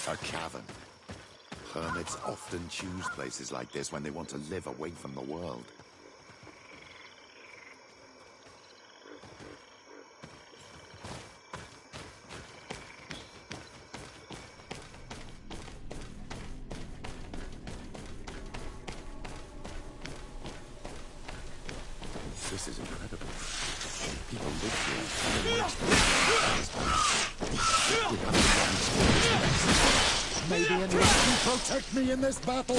A cavern. Hermits often choose places like this when they want to live away from the world. This is incredible. People live here and they want to with underground stories. May the Enlighten protect me in this battle!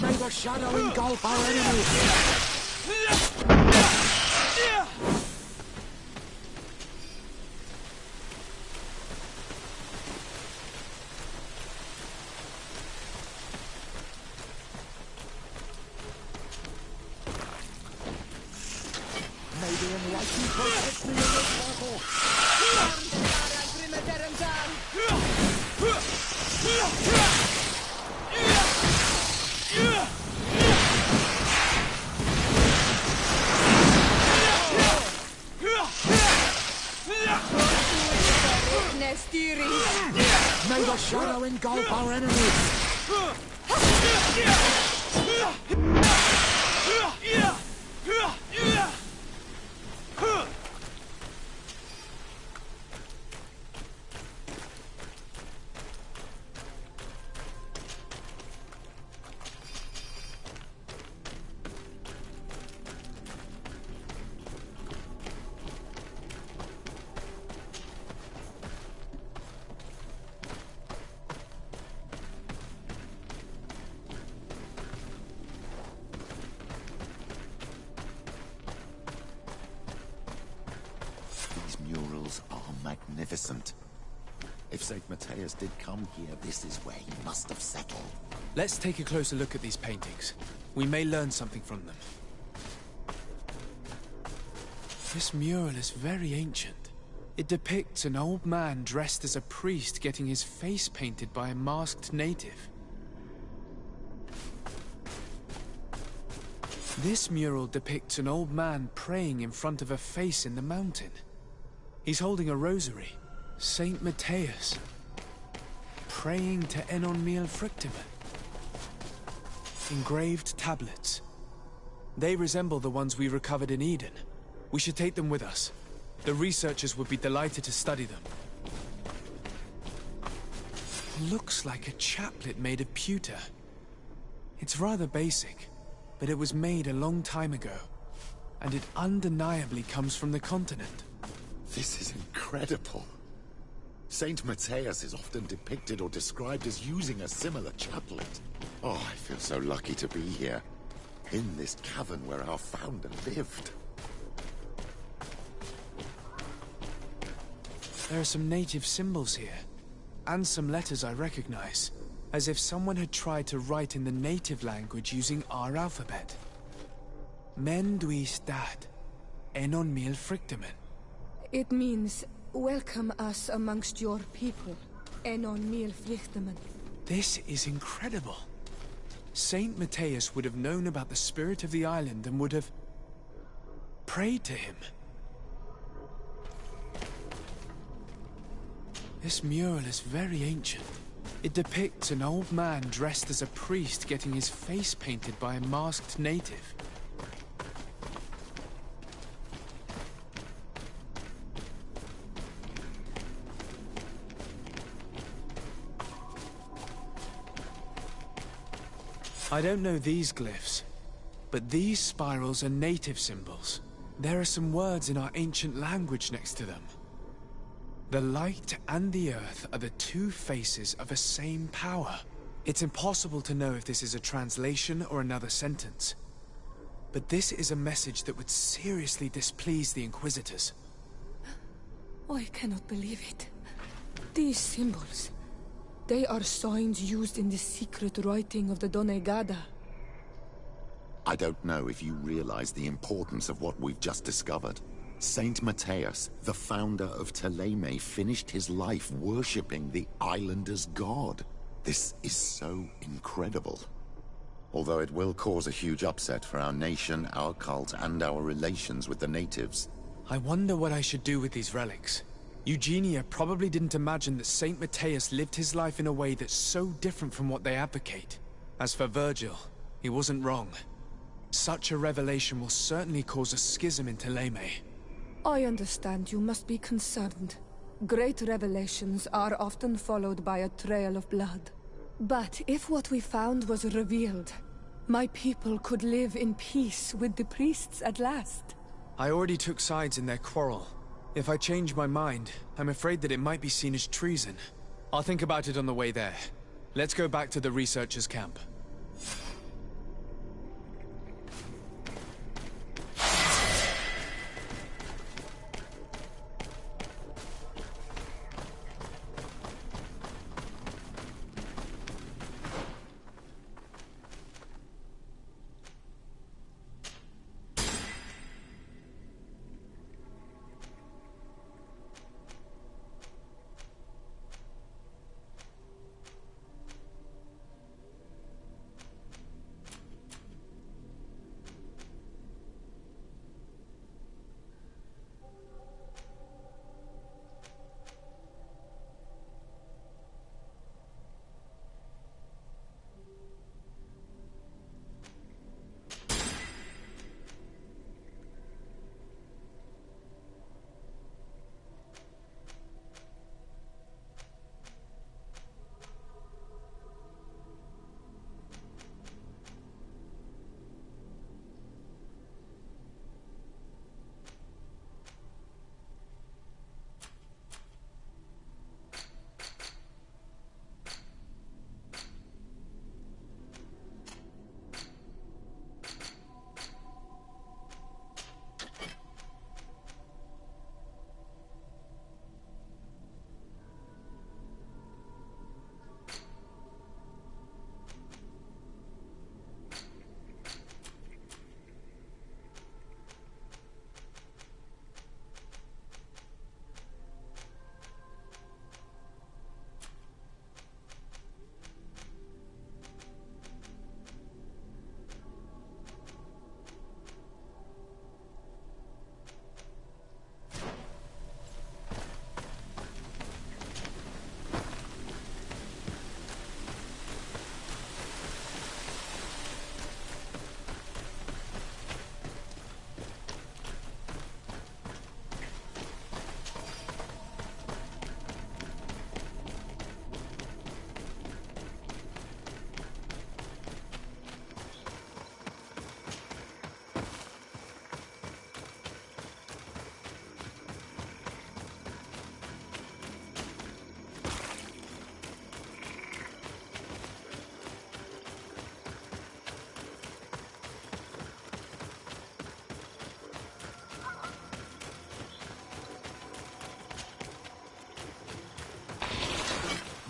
May the shadow engulf our enemies! May the Enlighten protect me in this battle! May the shadow engulf our enemies! Murals are magnificent. If St. Matthias did come here, this is where he must have settled. Let's take a closer look at these paintings. We may learn something from them. This mural is very ancient. It depicts an old man dressed as a priest getting his face painted by a masked native. This mural depicts an old man praying in front of a face in the mountain. He's holding a rosary. Saint Matthias. Praying to Enon Miel Frictimen. Engraved tablets. They resemble the ones we recovered in Eden. We should take them with us. The researchers would be delighted to study them. Looks like a chaplet made of pewter. It's rather basic, but it was made a long time ago. And it undeniably comes from the continent. This is incredible. Saint Matthias is often depicted or described as using a similar chaplet. Oh, I feel so lucky to be here, in this cavern where our founder lived. There are some native symbols here, and some letters I recognize, as if someone had tried to write in the native language using our alphabet. Men duis dat, Enon Miel Frictimen. It means, welcome us amongst your people, Enon Miel Frictimen. This is incredible. Saint Matthias would have known about the spirit of the island and would have prayed to him. This mural is very ancient. It depicts an old man dressed as a priest getting his face painted by a masked native. I don't know these glyphs, but these spirals are native symbols. There are some words in our ancient language next to them. The light and the earth are the two faces of a same power. It's impossible to know if this is a translation or another sentence. But this is a message that would seriously displease the Inquisitors. I cannot believe it. These symbols, they are signs used in the secret writing of the Donegada. I don't know if you realize the importance of what we've just discovered. Saint Matthias, the founder of Teleme, finished his life worshipping the islanders' god. This is so incredible. Although it will cause a huge upset for our nation, our cult, and our relations with the natives. I wonder what I should do with these relics. Eugenia probably didn't imagine that Saint Matthias lived his life in a way that's so different from what they advocate. As for Virgil, he wasn't wrong. Such a revelation will certainly cause a schism in Teleme. I understand you must be concerned. Great revelations are often followed by a trail of blood. But if what we found was revealed, my people could live in peace with the priests at last. I already took sides in their quarrel. If I change my mind, I'm afraid that it might be seen as treason. I'll think about it on the way there. Let's go back to the researchers' camp.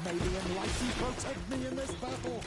May the enlightened protect me in this battle.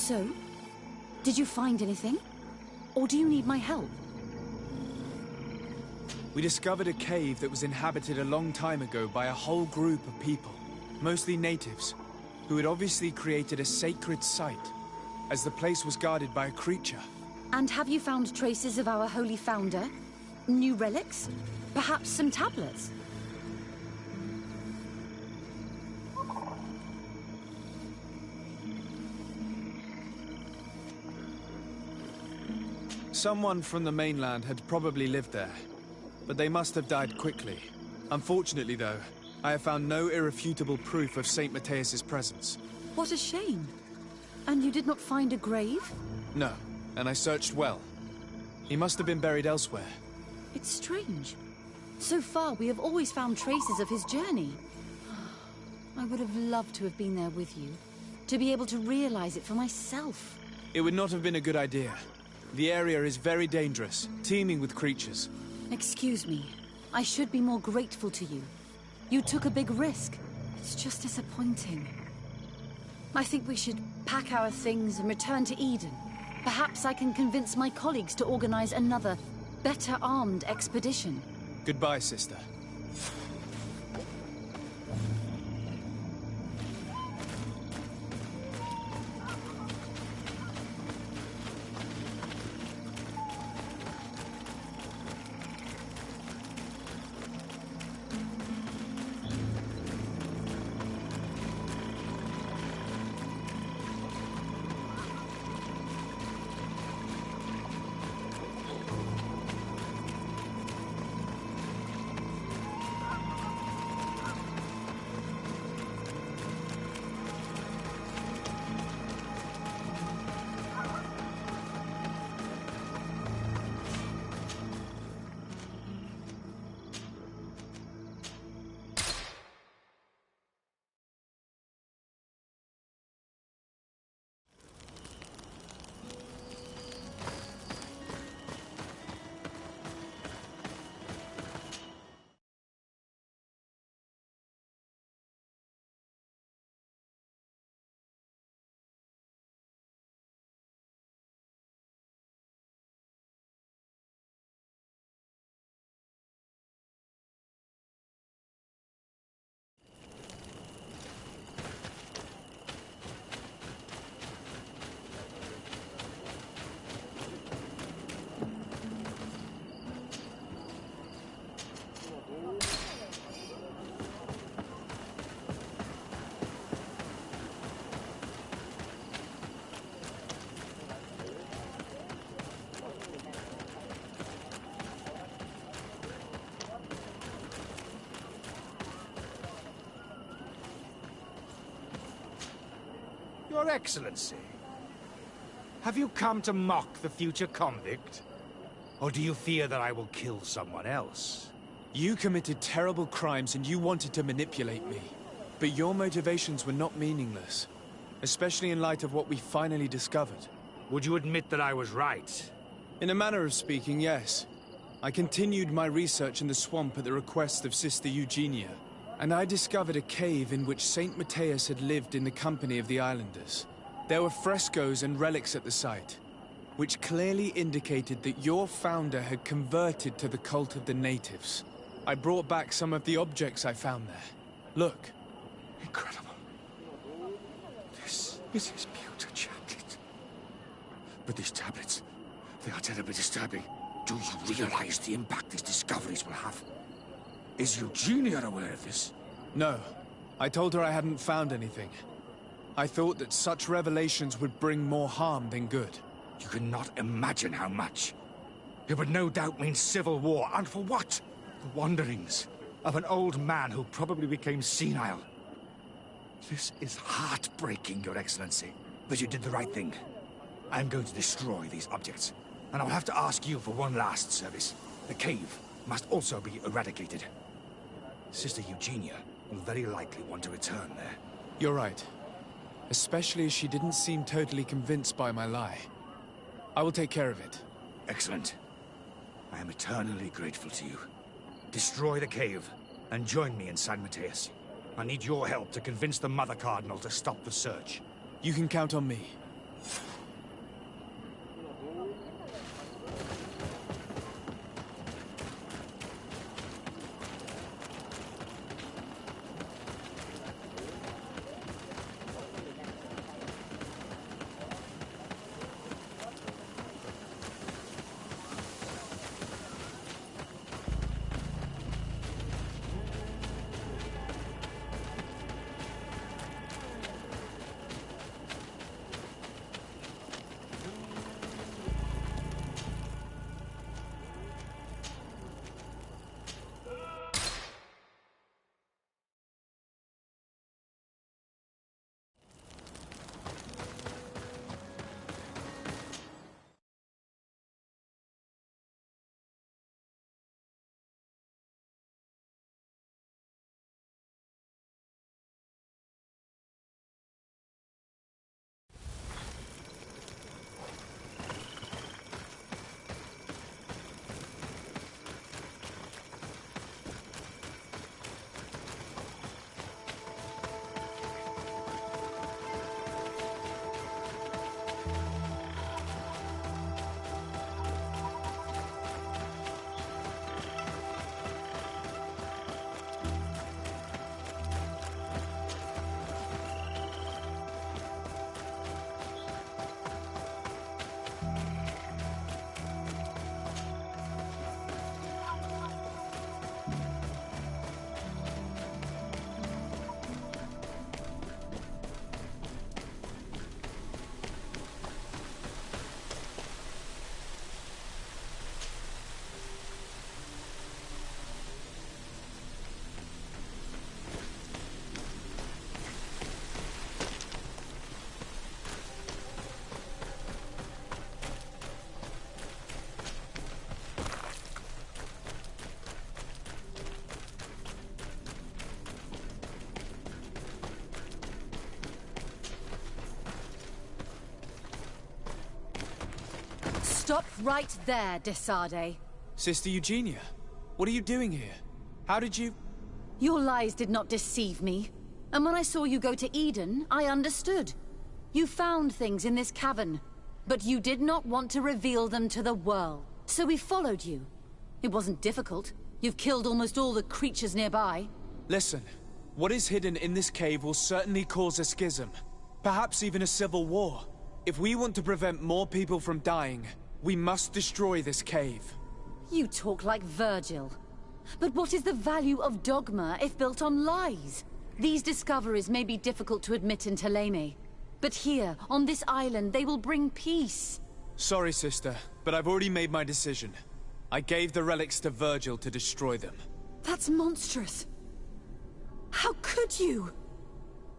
So, did you find anything? Or do you need my help? We discovered a cave that was inhabited a long time ago by a whole group of people, mostly natives, who had obviously created a sacred site, as the place was guarded by a creature. And have you found traces of our holy founder? New relics? Perhaps some tablets? Someone from the mainland had probably lived there, but they must have died quickly. Unfortunately, though, I have found no irrefutable proof of St. Matthias's presence. What a shame. And you did not find a grave? No, and I searched well. He must have been buried elsewhere. It's strange. So far, we have always found traces of his journey. I would have loved to have been there with you, to be able to realize it for myself. It would not have been a good idea. The area is very dangerous, teeming with creatures. Excuse me. I should be more grateful to you. You took a big risk. It's just disappointing. I think we should pack our things and return to Eden. Perhaps I can convince my colleagues to organize another, better armed expedition. Goodbye, sister. Your Excellency, have you come to mock the future convict? Or do you fear that I will kill someone else? You committed terrible crimes and you wanted to manipulate me. But your motivations were not meaningless. Especially in light of what we finally discovered. Would you admit that I was right? In a manner of speaking, yes. I continued my research in the swamp at the request of Sister Eugenia, and I discovered a cave in which Saint Matthias had lived in the company of the islanders. There were frescoes and relics at the site, which clearly indicated that your founder had converted to the cult of the natives. I brought back some of the objects I found there. Look. Incredible. This is his pewter chaplet. But these tablets, they are terribly disturbing. Do you realize the impact these discoveries will have? Is Eugenia aware of this? No. I told her I hadn't found anything. I thought that such revelations would bring more harm than good. You cannot imagine how much. It would no doubt mean civil war, and for what? The wanderings of an old man who probably became senile. This is heartbreaking, Your Excellency. But you did the right thing. I'm going to destroy these objects. And I'll have to ask you for one last service. The cave must also be eradicated. Sister Eugenia will very likely want to return there. You're right. Especially as she didn't seem totally convinced by my lie. I will take care of it. Excellent. I am eternally grateful to you. Destroy the cave and join me in San Matthias. I need your help to convince the Mother Cardinal to stop the search. You can count on me. Stop right there, Desade. Sister Eugenia, what are you doing here? How did you... Your lies did not deceive me. And when I saw you go to Eden, I understood. You found things in this cavern, but you did not want to reveal them to the world. So we followed you. It wasn't difficult. You've killed almost all the creatures nearby. Listen, what is hidden in this cave will certainly cause a schism. Perhaps even a civil war. If we want to prevent more people from dying, we must destroy this cave. You talk like Virgil. But what is the value of dogma if built on lies? These discoveries may be difficult to admit in Thélème, but here, on this island, they will bring peace. Sorry, sister, but I've already made my decision. I gave the relics to Virgil to destroy them. That's monstrous. How could you?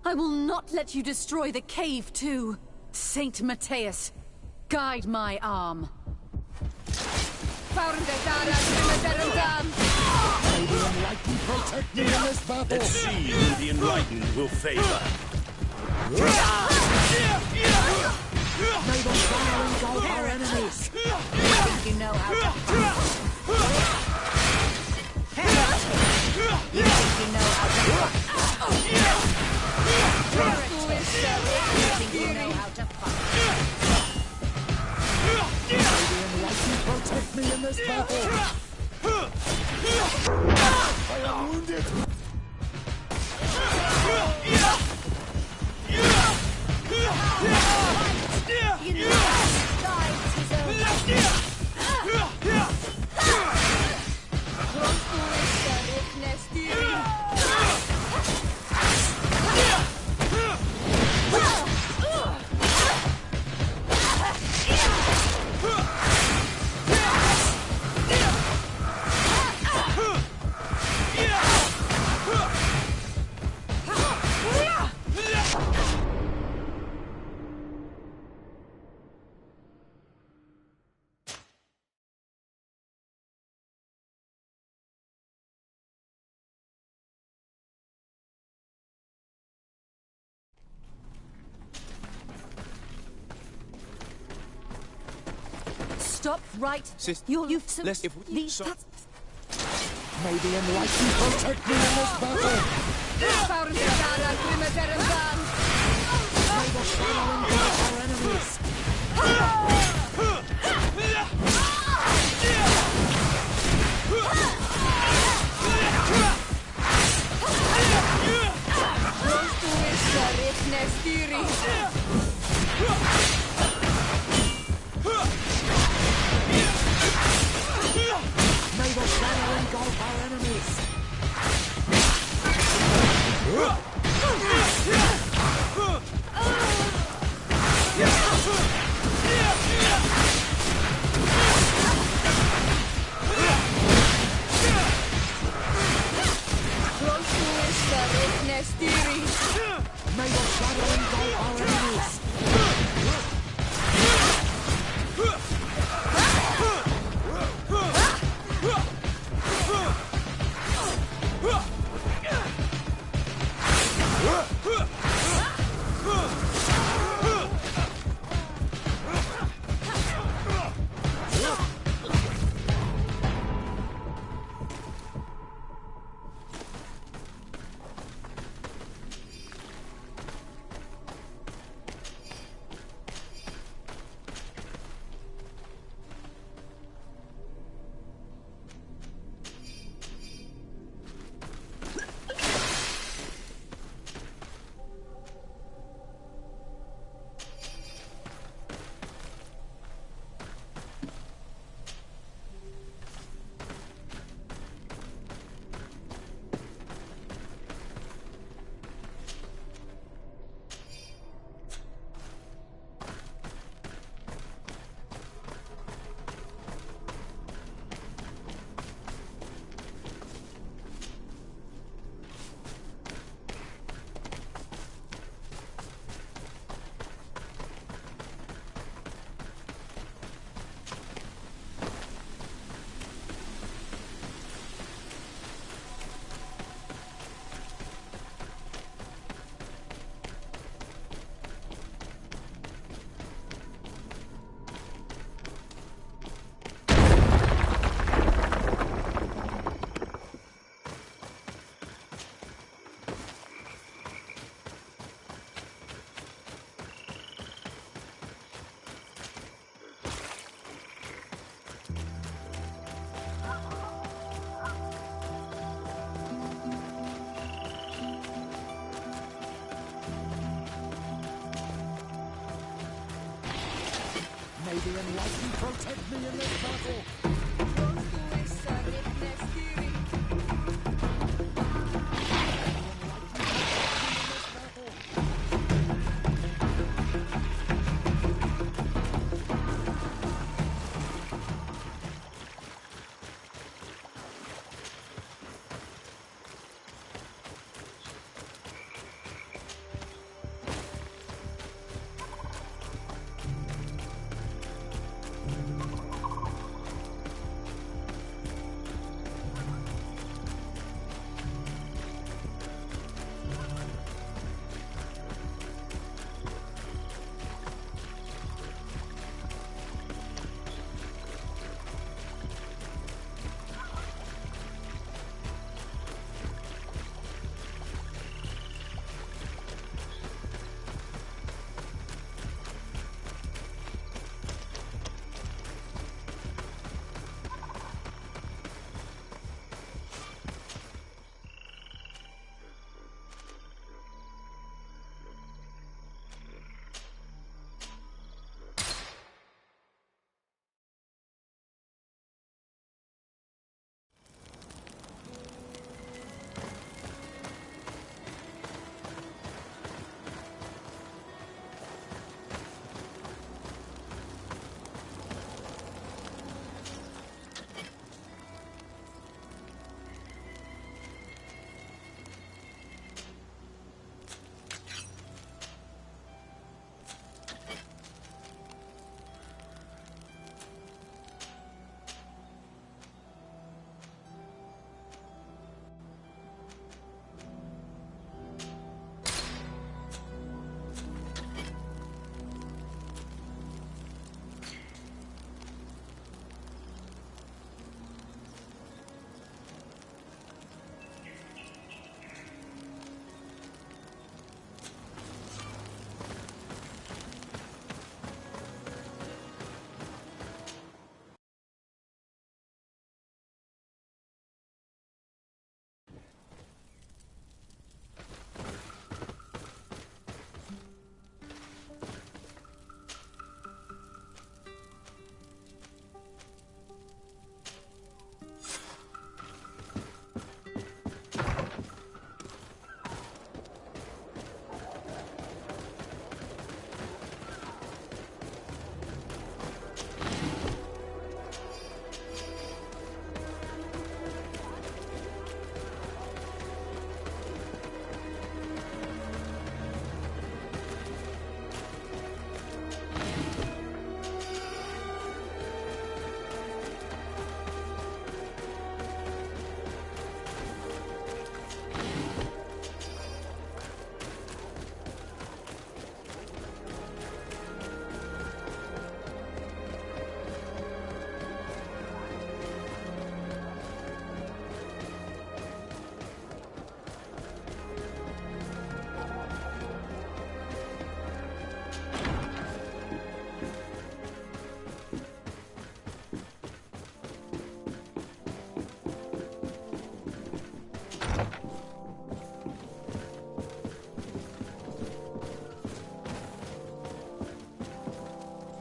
I will not let you destroy the cave, too. Saint Matthias, guide my arm. May the Enlightened protect me in this battle! Let's see who the Enlightened will favor. May the fire engulf our enemies! Think you know how to fight? You think you know how to fight? You think you know how to fight? May the Enlightened protect me in this battle! I am wounded! Stop right. You've Let's if we these. May the Enlightened protect me in this battle! May the shadow engulf our enemies! May the shadow engulf our enemies! May the shadow engulf our enemies! May the Enlightened protect me in this battle!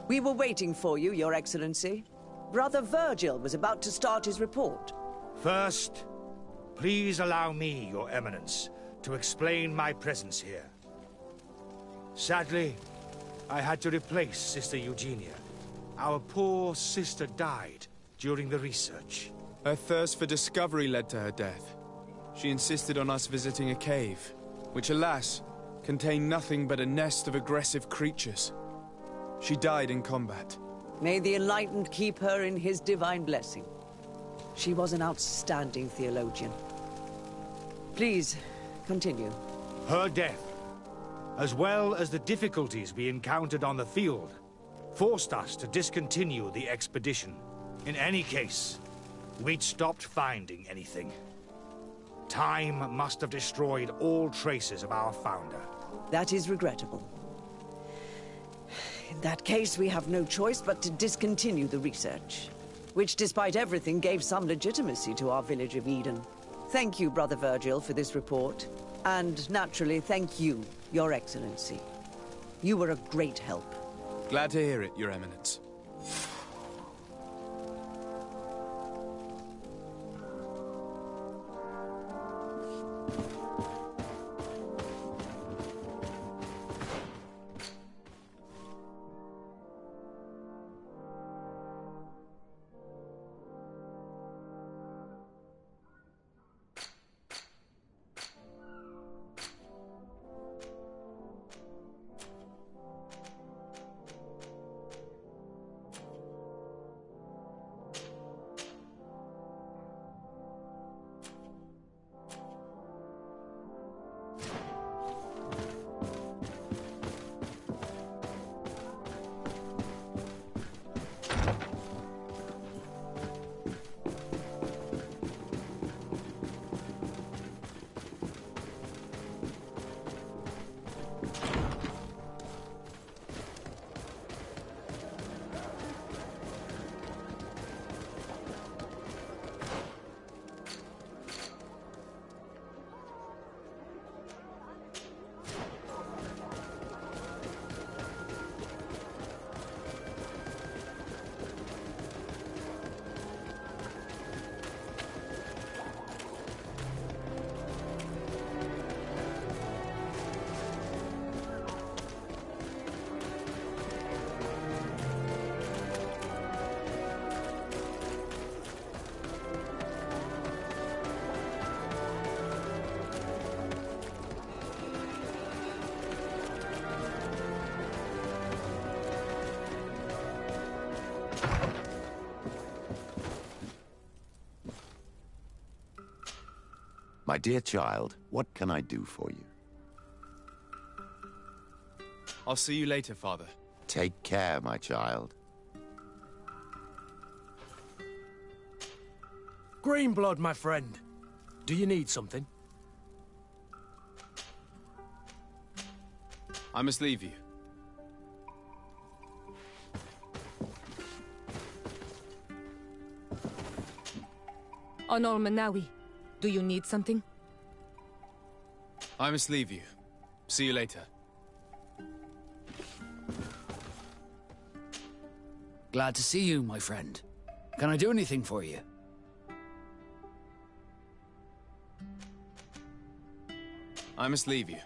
We were waiting for you, Your Excellency. Brother Virgil was about to start his report. First, please allow me, Your Eminence, to explain my presence here. Sadly, I had to replace Sister Eugenia. Our poor sister died during the research. Her thirst for discovery led to her death. She insisted on us visiting a cave, which, alas, contained nothing but a nest of aggressive creatures. She died in combat. May the Enlightened keep her in his divine blessing. She was an outstanding theologian. Please, continue. Her death, as well as the difficulties we encountered on the field, forced us to discontinue the expedition. In any case, we'd stopped finding anything. Time must have destroyed all traces of our founder. That is regrettable. In that case, we have no choice but to discontinue the research, which, despite everything, gave some legitimacy to our village of Eden. Thank you, Brother Virgil, for this report. And, naturally, thank you, Your Excellency. You were a great help. Glad to hear it, Your Eminence. My dear child, what can I do for you? I'll see you later, Father. Take care, my child. Greenblood, my friend. Do you need something? I must leave you. Honor Manawi, do you need something? I must leave you. See you later. Glad to see you, my friend. Can I do anything for you? I must leave you.